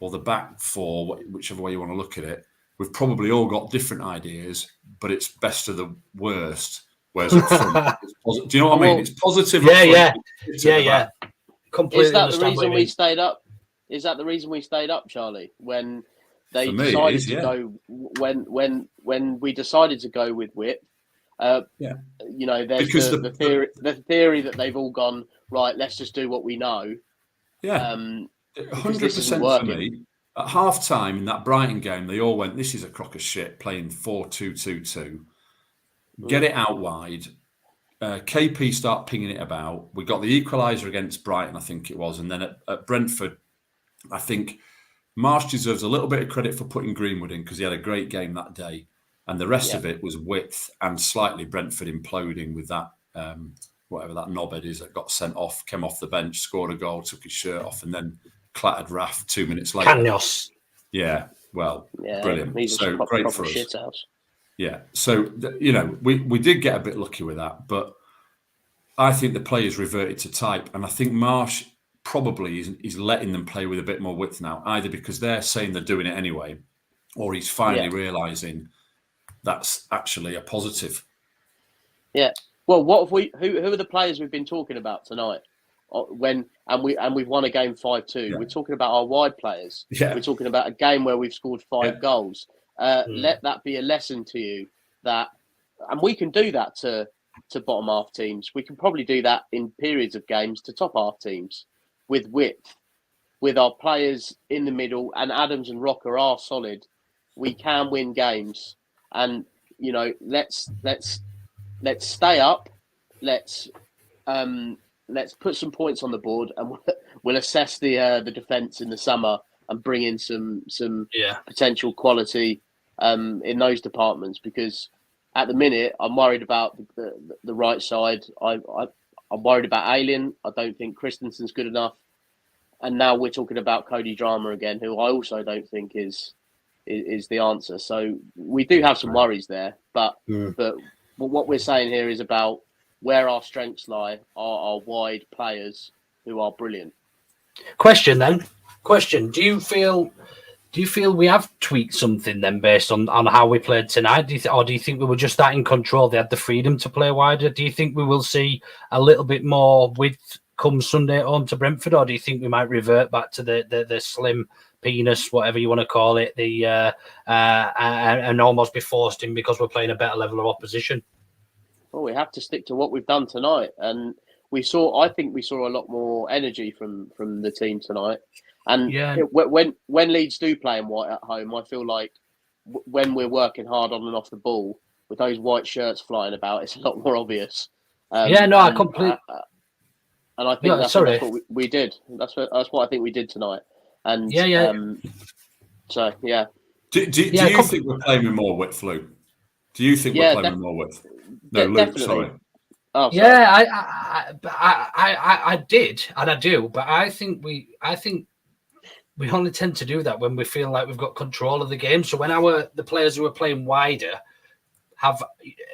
or the back 4, whichever way you want to look at it, we've probably all got different ideas, but it's best of the worst. Whereas up front, do you know what I mean? It's positive. Yeah. Completely. Is that the reason we stayed up? Is that the reason we stayed up, Charlie? When they decided to go, when we decided to go with width, you know, there's the theory that they've all gone right. Let's just do what we know. Yeah, 100% for me. At half time in that Brighton game, they all went, "This is a crock of shit." Playing 4-2-2-2. Get it out wide. KP start pinging it about. We got the equaliser against Brighton, I think it was, and then at Brentford, I think Marsch deserves a little bit of credit for putting Greenwood in because he had a great game that day, and the rest of it was width and slightly Brentford imploding with that whatever that knobhead is that got sent off, came off the bench, scored a goal, took his shirt off, and then clattered Raf 2 minutes later. Canos. Yeah, well, brilliant. So great for us. Shithouse. Yeah, so you know we did get a bit lucky with that, but I think the players reverted to type, and I think Marsch probably is letting them play with a bit more width now, either because they're saying they're doing it anyway, or he's finally realising that's actually a positive. Yeah. Well, what have we? Who are the players we've been talking about tonight? We've won a game 5-2. Yeah. We're talking about our wide players. Yeah. We're talking about a game where we've scored 5 goals. Let that be a lesson to you that, and we can do that to bottom half teams. We can probably do that in periods of games to top half teams with width, with our players in the middle. And Adams and Rocker are solid. We can win games, and you know, let's stay up. Let's put some points on the board, and we'll assess the defense in the summer and bring in some potential quality in those departments. Because at the minute, I'm worried about the right side. I'm worried about Alien. I don't think Christensen's good enough. And now we're talking about Cody Drama again, who I also don't think is the answer. So we do have some worries there. But what we're saying here is about where our strengths lie are our wide players who are brilliant. Question. Do you feel we have tweaked something then based on how we played tonight? Do you think we were just that in control? They had the freedom to play wider. Do you think we will see a little bit more width come Sunday at home to Brentford, or do you think we might revert back to the slim penis, whatever you want to call it, and almost be forced in because we're playing a better level of opposition? Well, we have to stick to what we've done tonight, and I think we saw a lot more energy from the team tonight. And Yeah. when Leeds do play in white at home, I feel like when we're working hard on and off the ball with those white shirts flying about, it's a lot more obvious. I completely. And I think that's what we did. That's what I think we did tonight. And so yeah. Do you think we're playing with more width, Lou? Do you think we're playing with more width? No, Luke, definitely. sorry. Oh, sorry. Yeah, I did, and I do, but I think we only tend to do that when we feel like we've got control of the game. So when the players who are playing wider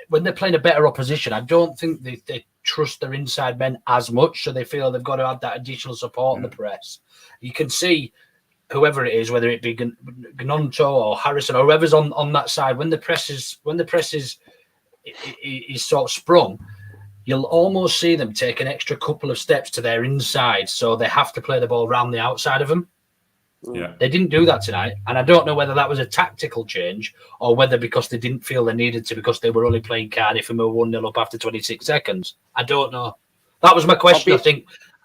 when they're playing a better opposition, I don't think they trust their inside men as much, so they feel they've got to add that additional support in the press. You can see whoever it is, whether it be Gnonto or Harrison or whoever's on that side, when the press is sort of sprung, you'll almost see them take an extra couple of steps to their inside, so they have to play the ball around the outside of them. Yeah, they didn't do that tonight, and I don't know whether that was a tactical change or whether because they didn't feel they needed to because they were only playing Cardiff and we were 1-0 up after 26 seconds. I don't know. That was my question. I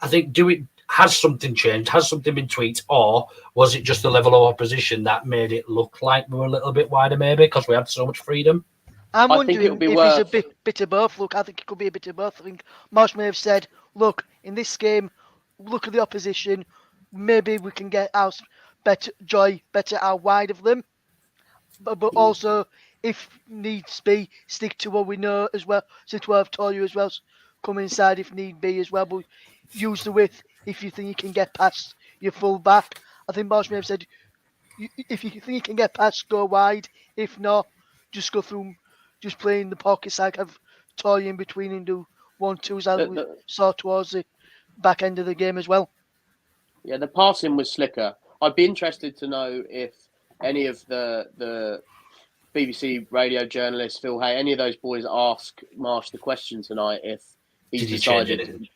think has something changed? Has something been tweaked, or was it just the level of opposition that made it look like we were a little bit wider, maybe because we had so much freedom? I'm wondering if it's a bit of both. Look, I think it could be a bit of both. I think Marsch may have said, look, in this game, look at the opposition. Maybe we can get our better out wide of them. But also, if needs be, stick to what we know as well. Stick to what I've told you as well. Come inside if need be as well. But use the width if you think you can get past your full back. I think Marsch may have said, if you think you can get past, go wide. If not, just go through, just play in the pockets like I've told you in between and do 1-2s as we saw towards the back end of the game as well. Yeah, the passing was slicker. I'd be interested to know if any of the BBC radio journalists, Phil Hay, any of those boys ask Marsch the question tonight if he's decided.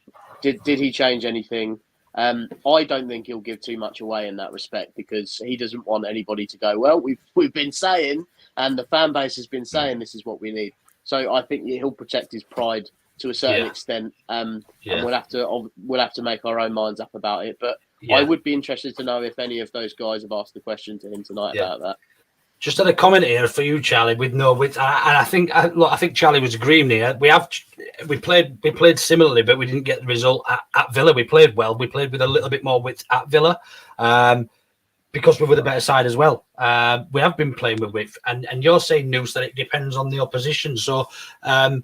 Did he change anything? I don't think he'll give too much away in that respect because he doesn't want anybody to go, well, we've been saying, and the fan base has been saying this is what we need. So I think he'll protect his pride to a certain extent, and we'll have to make our own minds up about it. But I would be interested to know if any of those guys have asked the question to him tonight about that. Just had a comment here for you, Charlie, and I think Charlie was agreeing here. We played similarly, but we didn't get the result at Villa. We played well. We played with a little bit more width at Villa, because we were the better side as well. We have been playing with width, and you're saying, Noose, that it depends on the opposition. So I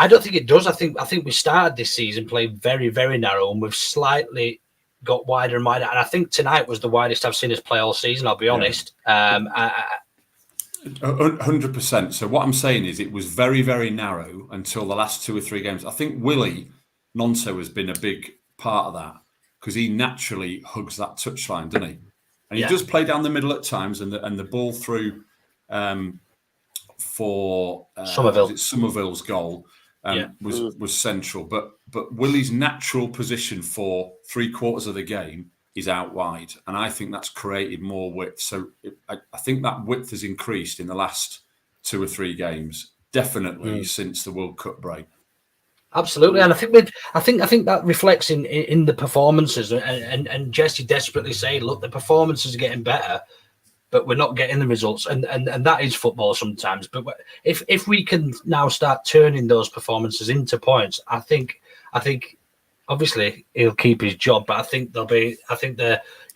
don't think it does. I think we started this season playing very, very narrow, and we've slightly got wider and wider, and I think tonight was the widest I've seen us play all season, I'll be honest. 100%. So what I'm saying is it was very, very narrow until the last 2 or 3 games. I think Willie Nonso has been a big part of that because he naturally hugs that touchline, doesn't he? And he does play down the middle at times, and the ball through for Somerville's goal was central. But Willie's natural position for 3/4 of the game is out wide, and I think that's created more width. So I think that width has increased in the last 2 or 3 games, definitely since the World Cup break. Absolutely, and I think that reflects in the performances. And Jesse desperately saying, "Look, the performances are getting better, but we're not getting the results." And that is football sometimes. But if we can now start turning those performances into points, I think obviously he'll keep his job. But I think the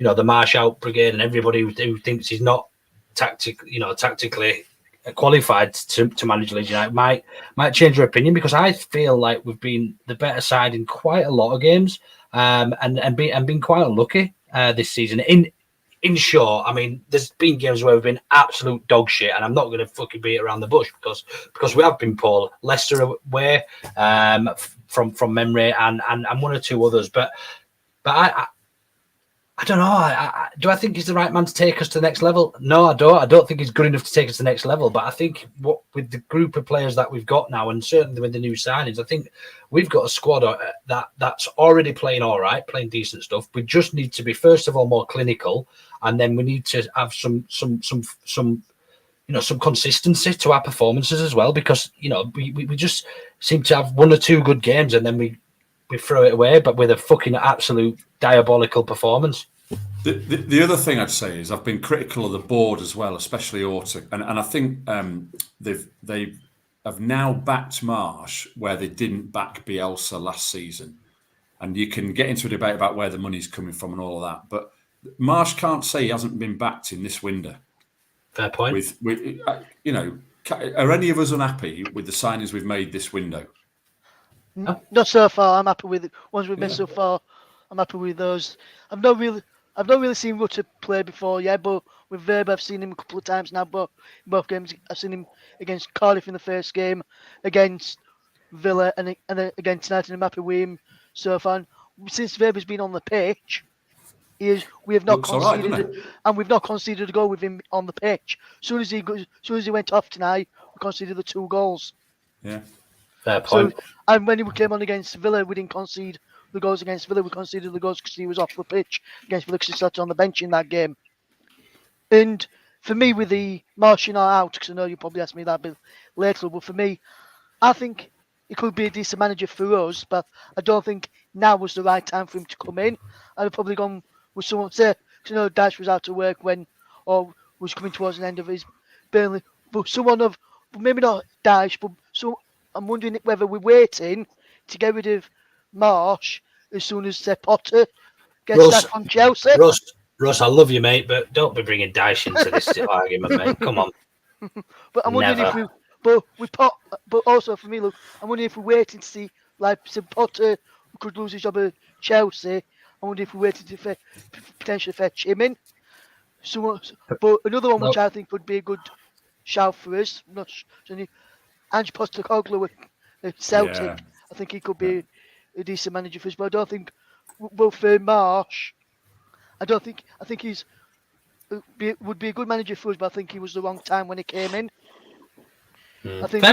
Marsch out brigade and everybody who thinks he's not tactically qualified to manage Leeds United might change their opinion, because I feel like we've been the better side in quite a lot of games, and been quite unlucky this season. In short, I mean, there's been games where we've been absolute dog shit, and I'm not going to fucking beat around the bush because we have been poor. Leicester away, from memory, and 1 or 2 others, but I don't know. Do I think he's the right man to take us to the next level? No, I don't. I don't think he's good enough to take us to the next level. But I think with the group of players that we've got now, and certainly with the new signings, I think we've got a squad that's already playing all right, playing decent stuff. We just need to be, first of all, more clinical, and then we need to have some consistency to our performances as well, because we just seem to have 1 or 2 good games and then we throw it away, but with a fucking absolute diabolical performance. The other thing I'd say is I've been critical of the board as well, especially Orta, and I think they have now backed Marsch where they didn't back Bielsa last season, and you can get into a debate about where the money's coming from and all of that, but Marsch can't say he hasn't been backed in this window. Fair point. With you know, are any of us unhappy with the signings we've made this window? Not so far. I'm happy with the ones we've made so far. I'm happy with those. I've not really seen Rutter play before, but with Verb, I've seen him a couple of times now. But in both games, I've seen him against Cardiff in the first game, against Villa, and then again tonight, and I'm happy with him so far. Since Verb has been on the pitch, we have not conceded, and we've not conceded a goal with him on the pitch. As soon as he went off tonight, we conceded the 2 goals. Yeah. Fair point. So, and when he came on against Villa, we didn't concede the goals against Villa. We conceded the goals because he was off the pitch against Villa because he started on the bench in that game. And for me, with the Marsch out, because I know you probably asked me that a bit later, but for me, I think he could be a decent manager for us, but I don't think now was the right time for him to come in. I'd have probably gone with someone, say, because Dash was out of work or was coming towards the end of his Burnley, but someone of, maybe not Dash, but so. I'm wondering whether we're waiting to get rid of Marsch as soon as Potter gets sacked from Chelsea. Russ, I love you, mate, but don't be bringing Dyche into this argument, mate. Come on. But I'm wondering if but also for me, look, I'm wondering if we're waiting to see, like, Potter could lose his job at Chelsea. I wonder if we're waiting to potentially fetch him in. But another one which I think would be a good shout for us, Ange Postecoglou at Celtic. Yeah. I think he could be a decent manager for us, but I don't think. Well, for Marsch, I think he's would be a good manager for us, but I think he was the wrong time when he came in. I think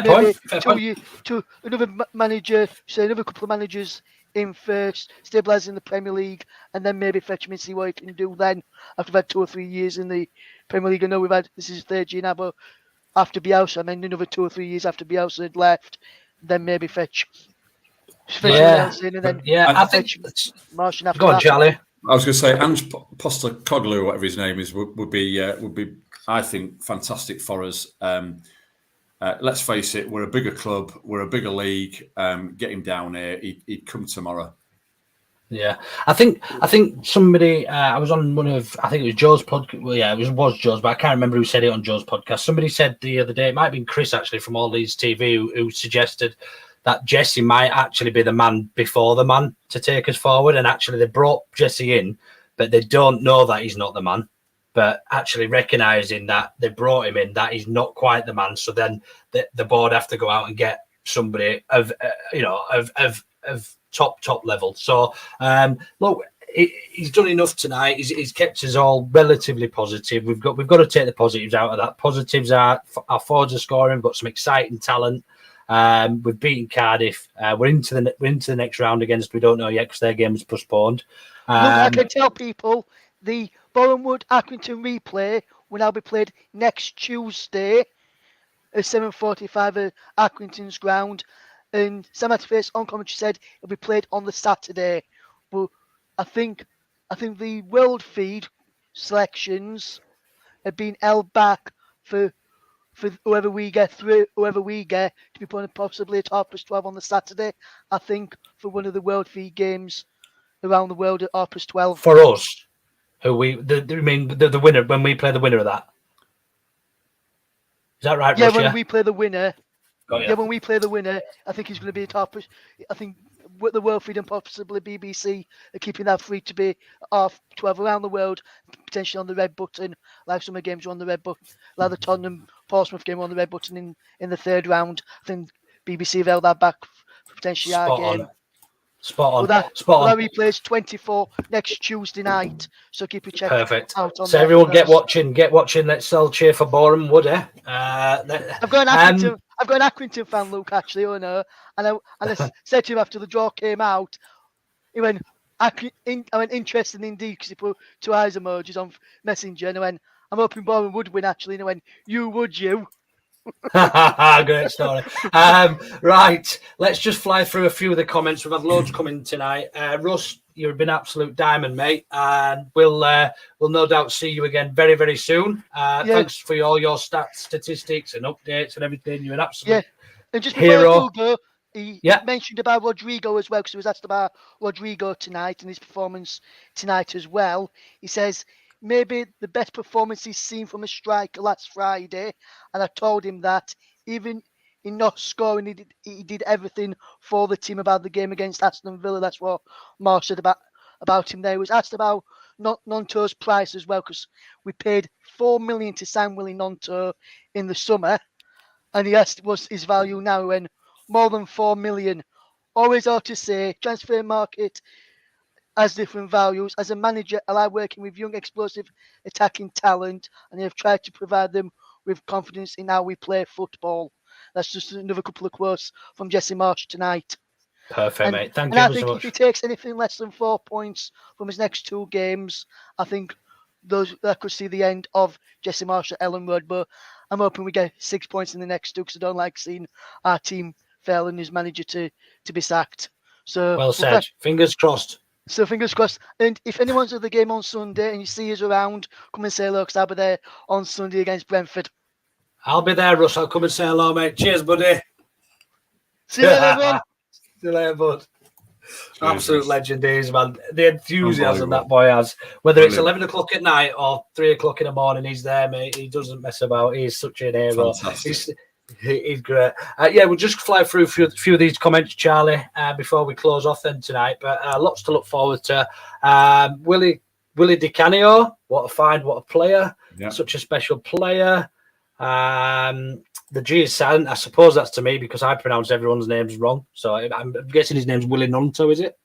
to another manager, say another couple of managers in first, stabilising the Premier League, and then maybe fetch him and see what he can do then after we've had 2 or 3 years in the Premier League. I know this is his 3rd year now, but after Bielsa, I mean, another 2 or 3 years after Bielsa had left, then maybe fetch else in, and then I think Marsch after go on, Charlie. I was going to say Ange Postecoglou, whatever his name is, would be I think fantastic for us. Let's face it, we're a bigger club, we're a bigger league. Get him down here, he'd come tomorrow. Yeah, I think somebody. I was on one of, I think it was Joe's podcast. Well, yeah, it was Joe's, but I can't remember who said it on Joe's podcast. Somebody said the other day, it might have been Chris actually from All Leeds TV, who suggested that Jesse might actually be the man before the man to take us forward. And actually, they brought Jesse in, but they don't know that he's not the man. But actually recognising that they brought him in, that he's not quite the man. So then the board have to go out and get somebody of top level. So look, he's done enough tonight. He's kept us all relatively positive. We've got to take the positives out of that. Positives are our forwards are scoring. We've got some exciting talent. We've beaten Cardiff. We're into the next round against, we don't know yet because their game is postponed. Look, I can tell people the Bournemouth Accrington replay will now be played next Tuesday at 7:45 at Accrington's ground. And Sam Face on commentary said it'll be played on the Saturday. But I think the world feed selections have been held back for whoever we get to be playing possibly at 12:30 on the Saturday. I think for one of the world feed games around the world at 12:30. For us, the winner, when we play the winner of that. Is that right, Yeah, Rush, when we play the winner. Yeah, when we play the winner, I think he's going to be at half. I think with the World Feed and possibly BBC are keeping that free to be 12 around the world, potentially on the red button, like some of the games are on the red button, like the Tottenham Portsmouth game on the red button in the 3rd round. I think BBC have held that back for potentially our game. Spot on. That replays 24 next Tuesday night. So keep a check. Perfect. Out on so everyone get watching. Let's all cheer for Boreham Wood, eh? I've got an Accrington fan, Luke, actually, and I said to him after the draw came out, he went, I went interesting indeed, because he put 2 eyes emojis on Messenger, and I went, I'm hoping Boreham would win, actually, and he went, you would, you? Great story. Right, let's just fly through a few of the comments. We've had loads coming tonight. Russ, you've been absolute diamond, mate, and we'll no doubt see you again very, very soon. Thanks for all your stats, statistics, and updates and everything. You're an absolute And just before hero. I go, he mentioned about Rodrigo as well, because he was asked about Rodrigo tonight and his performance tonight as well. He says maybe the best performance he's seen from a striker last Friday, and I told him that even in not scoring, he did everything for the team about the game against Aston Villa. That's what Marsch said about him there. He was asked about Nonto's price as well, because we paid $4 million to sign Willie Nonto in the summer, and he asked what's his value now, and more than $4 million. Always hard to say. Transfer market has different values. As a manager, I like working with young, explosive, attacking talent, and I have tried to provide them with confidence in how we play football. That's just another couple of quotes from Jesse Marsch tonight. Perfect, mate. Thank and you I so think much. if he takes anything less than 4 points from his next 2 games, I think that could see the end of Jesse Marsch at Ellen Road. But I'm hoping we get 6 points in the next 2, because I don't like seeing our team fail and his manager to be sacked. So well said. Fingers crossed. So fingers crossed. And if anyone's at the game on Sunday and you see us around, come and say hello, because I'll be there on Sunday against Brentford. I'll be there, Russ. I'll come and say hello, mate. Cheers, buddy. See you later, everyone. See you later, bud. Cheers, Absolute Russ. legend he is, man. The enthusiasm that boy has. Whether it's 11 o'clock at night or 3 o'clock in the morning, he's there, mate. He doesn't mess about. He's such an hero. He's great. We'll just fly through a few of these comments, Charlie, before we close off then tonight. But lots to look forward to. Willie Di Canio, what a find, what a player. Yeah. Such a special player. The G is silent. I suppose that's to me because I pronounce everyone's names wrong. So I'm guessing his name's Willie Nonto, is it?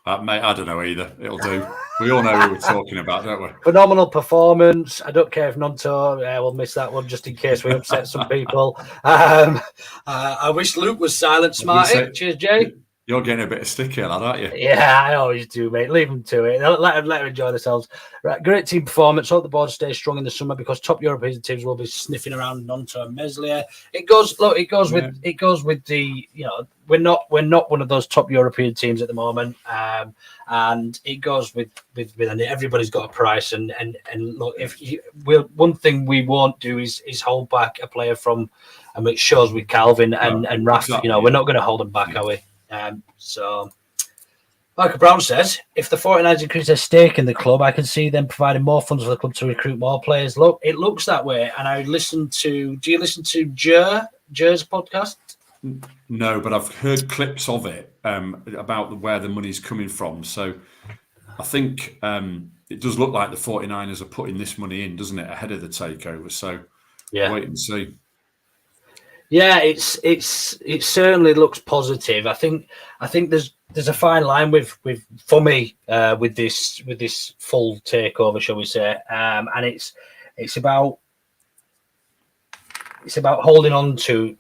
Mate, I don't know either. It'll do. We all know who we're talking about, don't we? Phenomenal performance. I don't care if Nonto, we'll miss that one just in case we upset some people. I wish Luke was silent, Smarty. Cheers, Jay. You're getting a bit of stick here, lad, aren't you? Yeah, I always do, mate. Leave them to it. Let them enjoy themselves. Right, great team performance. Hope the board stays strong in the summer because top European teams will be sniffing around Nonto and Meslier. It goes with the, we're not one of those top European teams at the moment, and it goes with and everybody's got a price. And look, one thing we won't do is hold back a player from, and it shows with Calvin and Raf. Exactly. We're not going to hold them back, are we? So, Michael Brown says, if the 49ers increase their stake in the club, I can see them providing more funds for the club to recruit more players. Look, it looks that way. And I listen to, do you listen to Jer's podcast? No, but I've heard clips of it about where the money's coming from. So I think it does look like the 49ers are putting this money in, doesn't it, ahead of the takeover. So wait and see. Yeah, it certainly looks positive. I think there's a fine line for me with this full takeover, shall we say? And it's about holding on to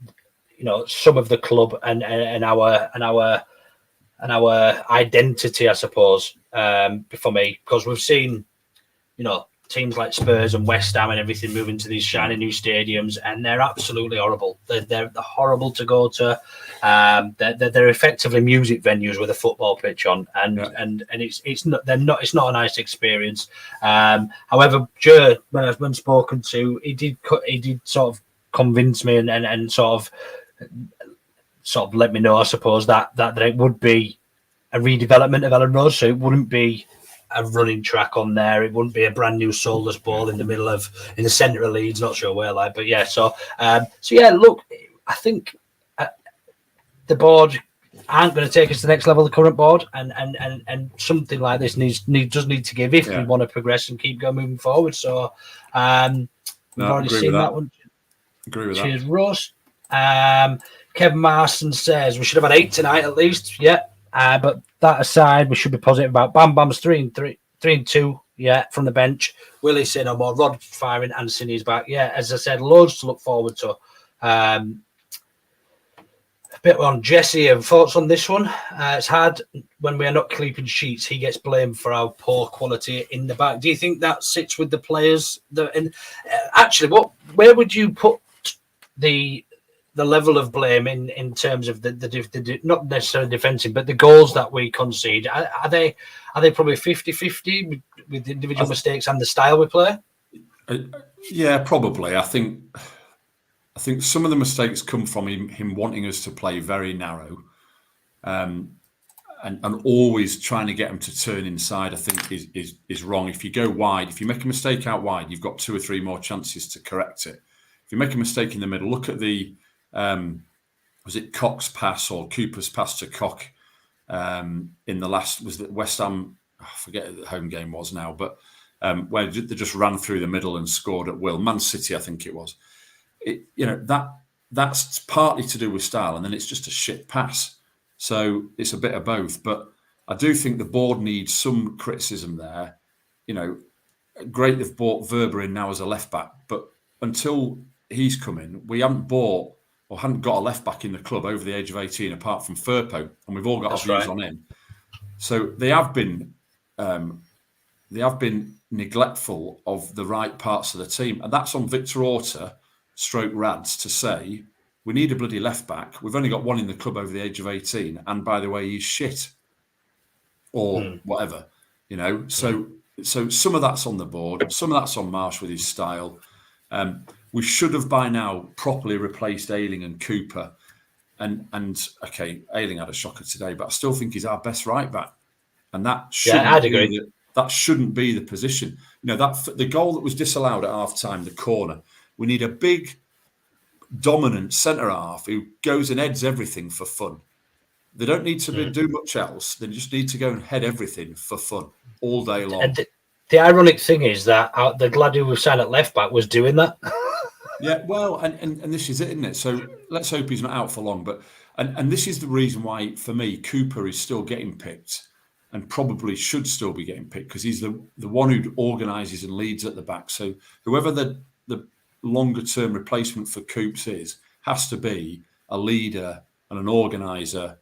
some of the club and our identity, I suppose. For me, because we've seen teams like Spurs and West Ham and everything moving to these shiny new stadiums, and they're absolutely horrible. They're horrible to go to. They're effectively music venues with a football pitch on, and it's not a nice experience. However, Joe, when I've been spoken to, he did sort of convince me and sort of let me know, I suppose, that it would be a redevelopment of Ellen Road, so it wouldn't be a running track on there. It wouldn't be a brand new soulless ball in the centre of Leeds. Not sure where, but yeah. So yeah. Look, I think the board aren't going to take us to the next level. The current board and something like this does need to give if we want to progress and keep moving forward. So we've already seen that one. Agree with Cheers, that. Ross. Kevin Marston says we should have had 8 tonight at least. Yeah. But that aside, we should be positive about Bam Bam's 3-2, from the bench. Willie say no more. Rod firing, Anthony is back. Yeah, as I said, loads to look forward to. A bit on Jesse and thoughts on this one. It's hard when we are not keeping sheets. He gets blamed for our poor quality in the back. Do you think that sits with the players? Actually, where would you put the level of blame in terms of the not necessarily defensive, but the goals that we concede, are they probably 50-50 with individual mistakes and the style we play? Yeah, probably. I think some of the mistakes come from him wanting us to play very narrow, and always trying to get him to turn inside. I think is wrong. If you go wide, if you make a mistake out wide, you've got 2 or 3 more chances to correct it. If you make a mistake in the middle, look at the was it Cock's pass or Cooper's pass to Cock in the last, was it West Ham? I forget what the home game was now, but where they just ran through the middle and scored at will. Man City, I think it was. That's partly to do with style, and then it's just a shit pass. So it's a bit of both. But I do think the board needs some criticism there. Great they've bought Verber in now as a left back, but until he's come in, we haven't bought or hadn't got a left back in the club over the age of 18 apart from Firpo, and we've all got our views on him. So they have been neglectful of the right parts of the team, and that's on Victor Orta / Rads to say we need a bloody left back. We've only got one in the club over the age of 18, and by the way, he's shit or whatever, So some of that's on the board, some of that's on Marsch with his style. We should have by now properly replaced Ayling and Cooper. And okay, Ayling had a shocker today, but I still think he's our best right back. And that shouldn't be the position. The goal that was disallowed at half time, the corner, we need a big, dominant centre half who goes and heads everything for fun. They don't need to do much else. They just need to go and head everything for fun all day long. And the ironic thing is that the lad who was signed at left back was doing that. Yeah, well, and this is it, isn't it? So let's hope he's not out for long. But and this is the reason why, for me, Cooper is still getting picked and probably should still be getting picked, because he's the one who organises and leads at the back. So whoever the longer term replacement for Coops is has to be a leader and an organiser.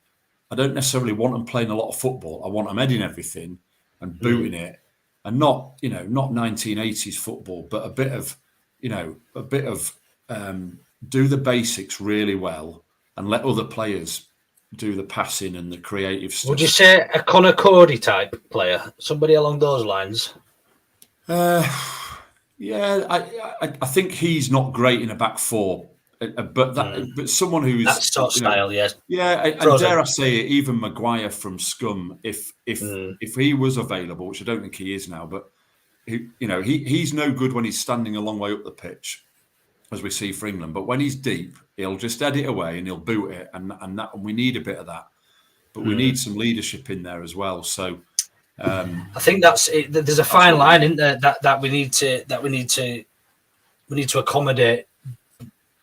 I don't necessarily want them playing a lot of football. I want them heading everything and booting it, and not 1980s football, but a bit of do the basics really well and let other players do the passing and the creative stuff. Would you say a Conor Cody type player, somebody along those lines? Yeah, I think he's not great in a back four, but someone who is that sort of style, yes. Yeah, and dare I say it, even Maguire from Scum, if he was available, which I don't think he is now, but he's no good when he's standing a long way up the pitch, as we see for England. But when he's deep, he'll just head it away and he'll boot it, and we need a bit of that. But we need some leadership in there as well. So I think that's it. There's a fine line in there that we need to accommodate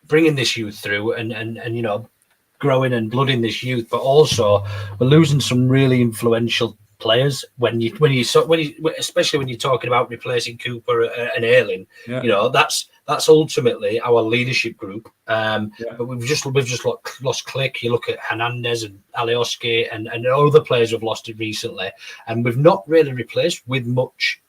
bringing this youth through and growing and blooding this youth, but also we're losing some really influential players when you especially when you're talking about replacing Cooper and Ayling. Yeah. That's ultimately our leadership group. But we've just lost Click. You look at Hernandez and Alioski and other players we've lost it recently, and we've not really replaced with much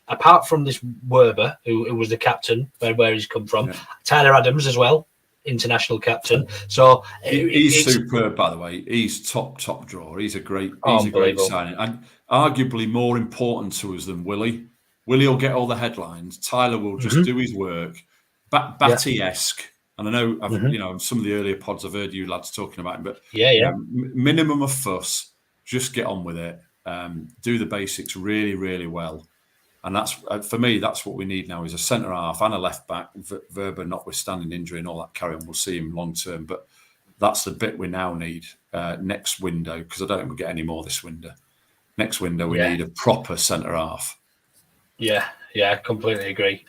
apart from this Werber, who was the captain where he's come from. Yeah. Tyler Adams as well, international captain. So he's superb, by the way. He's top drawer. He's a great signing, and arguably more important to us than Willie. Willie will get all the headlines. Tyler will just do his work. Batty-esque. And I know, some of the earlier pods I've heard you lads talking about him, but minimum of fuss. Just get on with it. Do the basics really, really well. And that's, for me, that's what we need now, is a centre half and a left back. Verber notwithstanding injury and all that carry on. We'll see him long term, but that's the bit we now need next window, because I don't think we'll get any more this window. Next window, we need a proper centre half. Yeah, completely agree.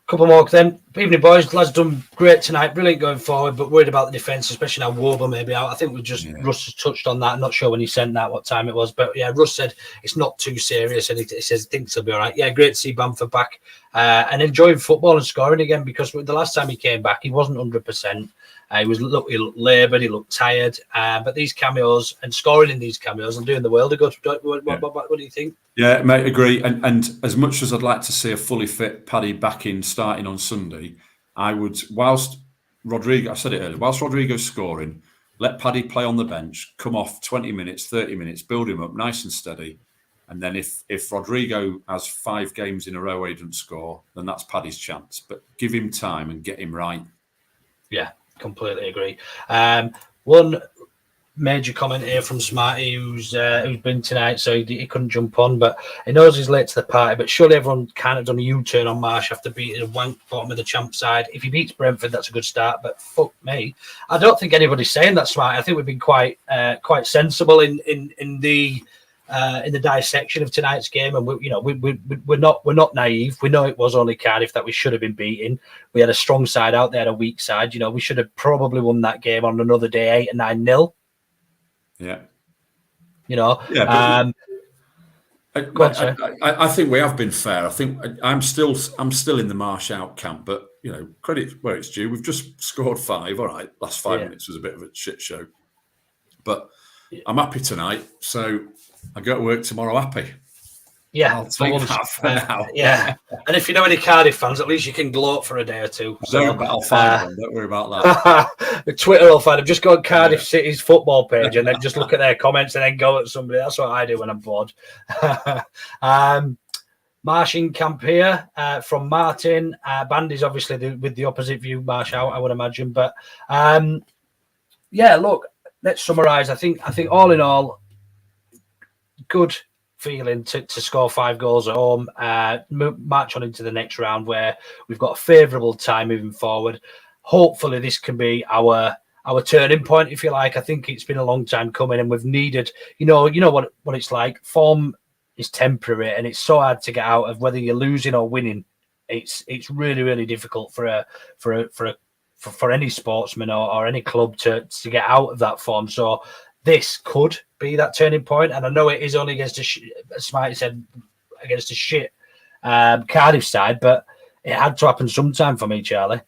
Couple more then. Evening, boys. Lads done great tonight. Brilliant going forward, but worried about the defence, especially now Warber may be out. I think Russ has touched on that. I'm not sure when he sent that what time it was, but yeah, Russ said it's not too serious, and he says he thinks he'll be all right. Yeah, great to see Bamford back and enjoying football and scoring again, because the last time he came back, he wasn't 100%. He looked laboured, he looked tired, but these cameos and scoring in these cameos and doing the world of good. What do you think? Yeah, mate, agree. And as much as I'd like to see a fully fit Paddy back in starting on Sunday, I would, whilst Rodrigo, I said it earlier, whilst Rodrigo's scoring, let Paddy play on the bench, come off 20 minutes, 30 minutes, build him up nice and steady. And then if Rodrigo has 5 games in a row where he doesn't score, then that's Paddy's chance. But give him time and get him right. Yeah, completely agree. One major comment here from Smarty, who's been tonight, so he couldn't jump on, but he knows he's late to the party. But surely everyone kind of done a U-turn on Marsch after beating a wank bottom of the champ side. If he beats Brentford, that's a good start. But fuck me, I don't think anybody's saying that, Smarty. I think we've been quite sensible in the dissection of tonight's game, and we're not naive. We know it was only Cardiff that we should have been beating. We had a strong side out there, a weak side. We should have probably won that game on another day, 8-9-0. Yeah. Yeah. I think we have been fair. I think I'm still in the Marsch out camp, but credit where it's due. We've just scored 5. All right, last 5 minutes was a bit of a shit show, but I'm happy tonight. So I go to work tomorrow happy. Yeah, I'll take that for now. Yeah, and if you know any Cardiff fans, at least you can gloat for a day or two. I'll find them. Don't worry about that. Twitter will find them. Just go on Cardiff City's football page and then just look at their comments and then go at somebody. That's what I do when I'm bored. Marsch in camp here from Martin. Bandy's obviously with the opposite view. Marsch out, I would imagine. But look, let's summarise. I think all in all, good feeling to score 5 goals at home, march on into the next round where we've got a favourable time moving forward. Hopefully this can be our turning point, if you like. I think it's been a long time coming and we've needed, you know what it's like. Form is temporary and it's so hard to get out of, whether you're losing or winning. It's really, really difficult for any sportsman or any club to get out of that form. So this could be that turning point, and I know it is only against as Smarty said, against a shit Cardiff side, but it had to happen sometime for me, Charlie.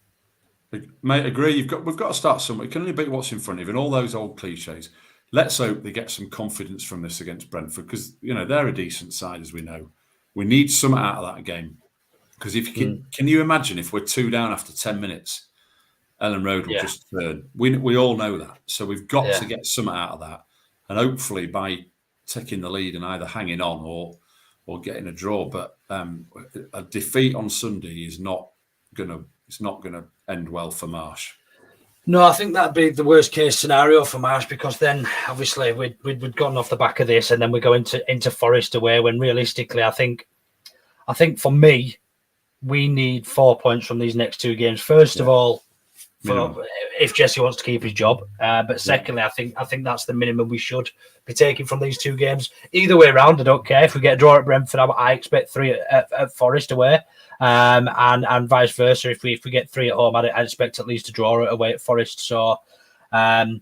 Mate, agree. We've got to start somewhere. You can only beat what's in front of you, and all those old cliches. Let's hope they get some confidence from this against Brentford, because they're a decent side, as we know. We need something out of that game, because if you can you imagine if we're 2 down after 10 minutes? Ellen Road will just turn. We all know that. So we've got to get something out of that. And hopefully by taking the lead and either hanging on or getting a draw. But a defeat on Sunday is not gonna end well for Marsch. No, I think that'd be the worst case scenario for Marsch, because then obviously we'd gone off the back of this and then we go into Forest away, when realistically I think for me we need 4 points from these next 2 games. First of all, if Jesse wants to keep his job, but secondly, I think that's the minimum we should be taking from these 2 games. Either way around, I don't care. If we get a draw at Brentford, I expect 3 at Forest away, and vice versa. If we get 3 at home, I'd expect at least a draw away at Forest. So I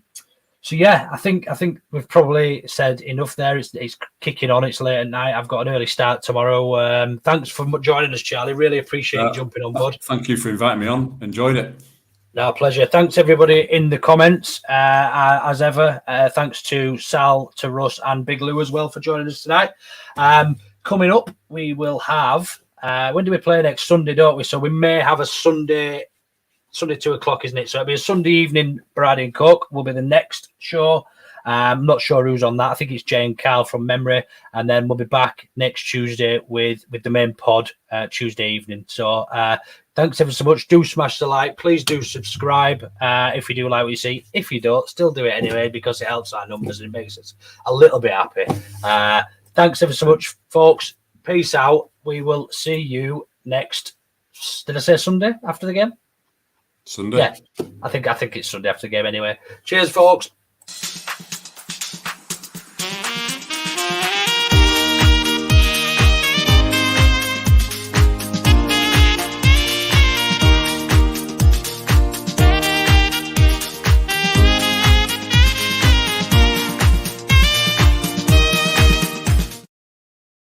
think we've probably said enough there. It's kicking on. It's late at night. I've got an early start tomorrow. Thanks for joining us, Charlie. Really appreciate you jumping on board. Thank you for inviting me on. Enjoyed it. No, pleasure. Thanks everybody in the comments, as ever. Thanks to Sal, to Russ, and Big Lou as well for joining us tonight. Coming up, we will have. When do we play next? Sunday, don't we? So we may have a Sunday 2:00, isn't it? So it'll be a Sunday evening. Berardi and Coke will be the next show. I'm not sure who's on that. I think it's Jay and Carl from memory, and then we'll be back next Tuesday with the main pod Tuesday evening. So thanks ever so much. Do smash the like. Please do subscribe if you do like what you see. If you don't, still do it anyway, because it helps our numbers and it makes us a little bit happy. Thanks ever so much, folks. Peace out. We will see you next. Did I say Sunday after the game? Sunday. Yeah, I think it's Sunday after the game anyway. Cheers, folks.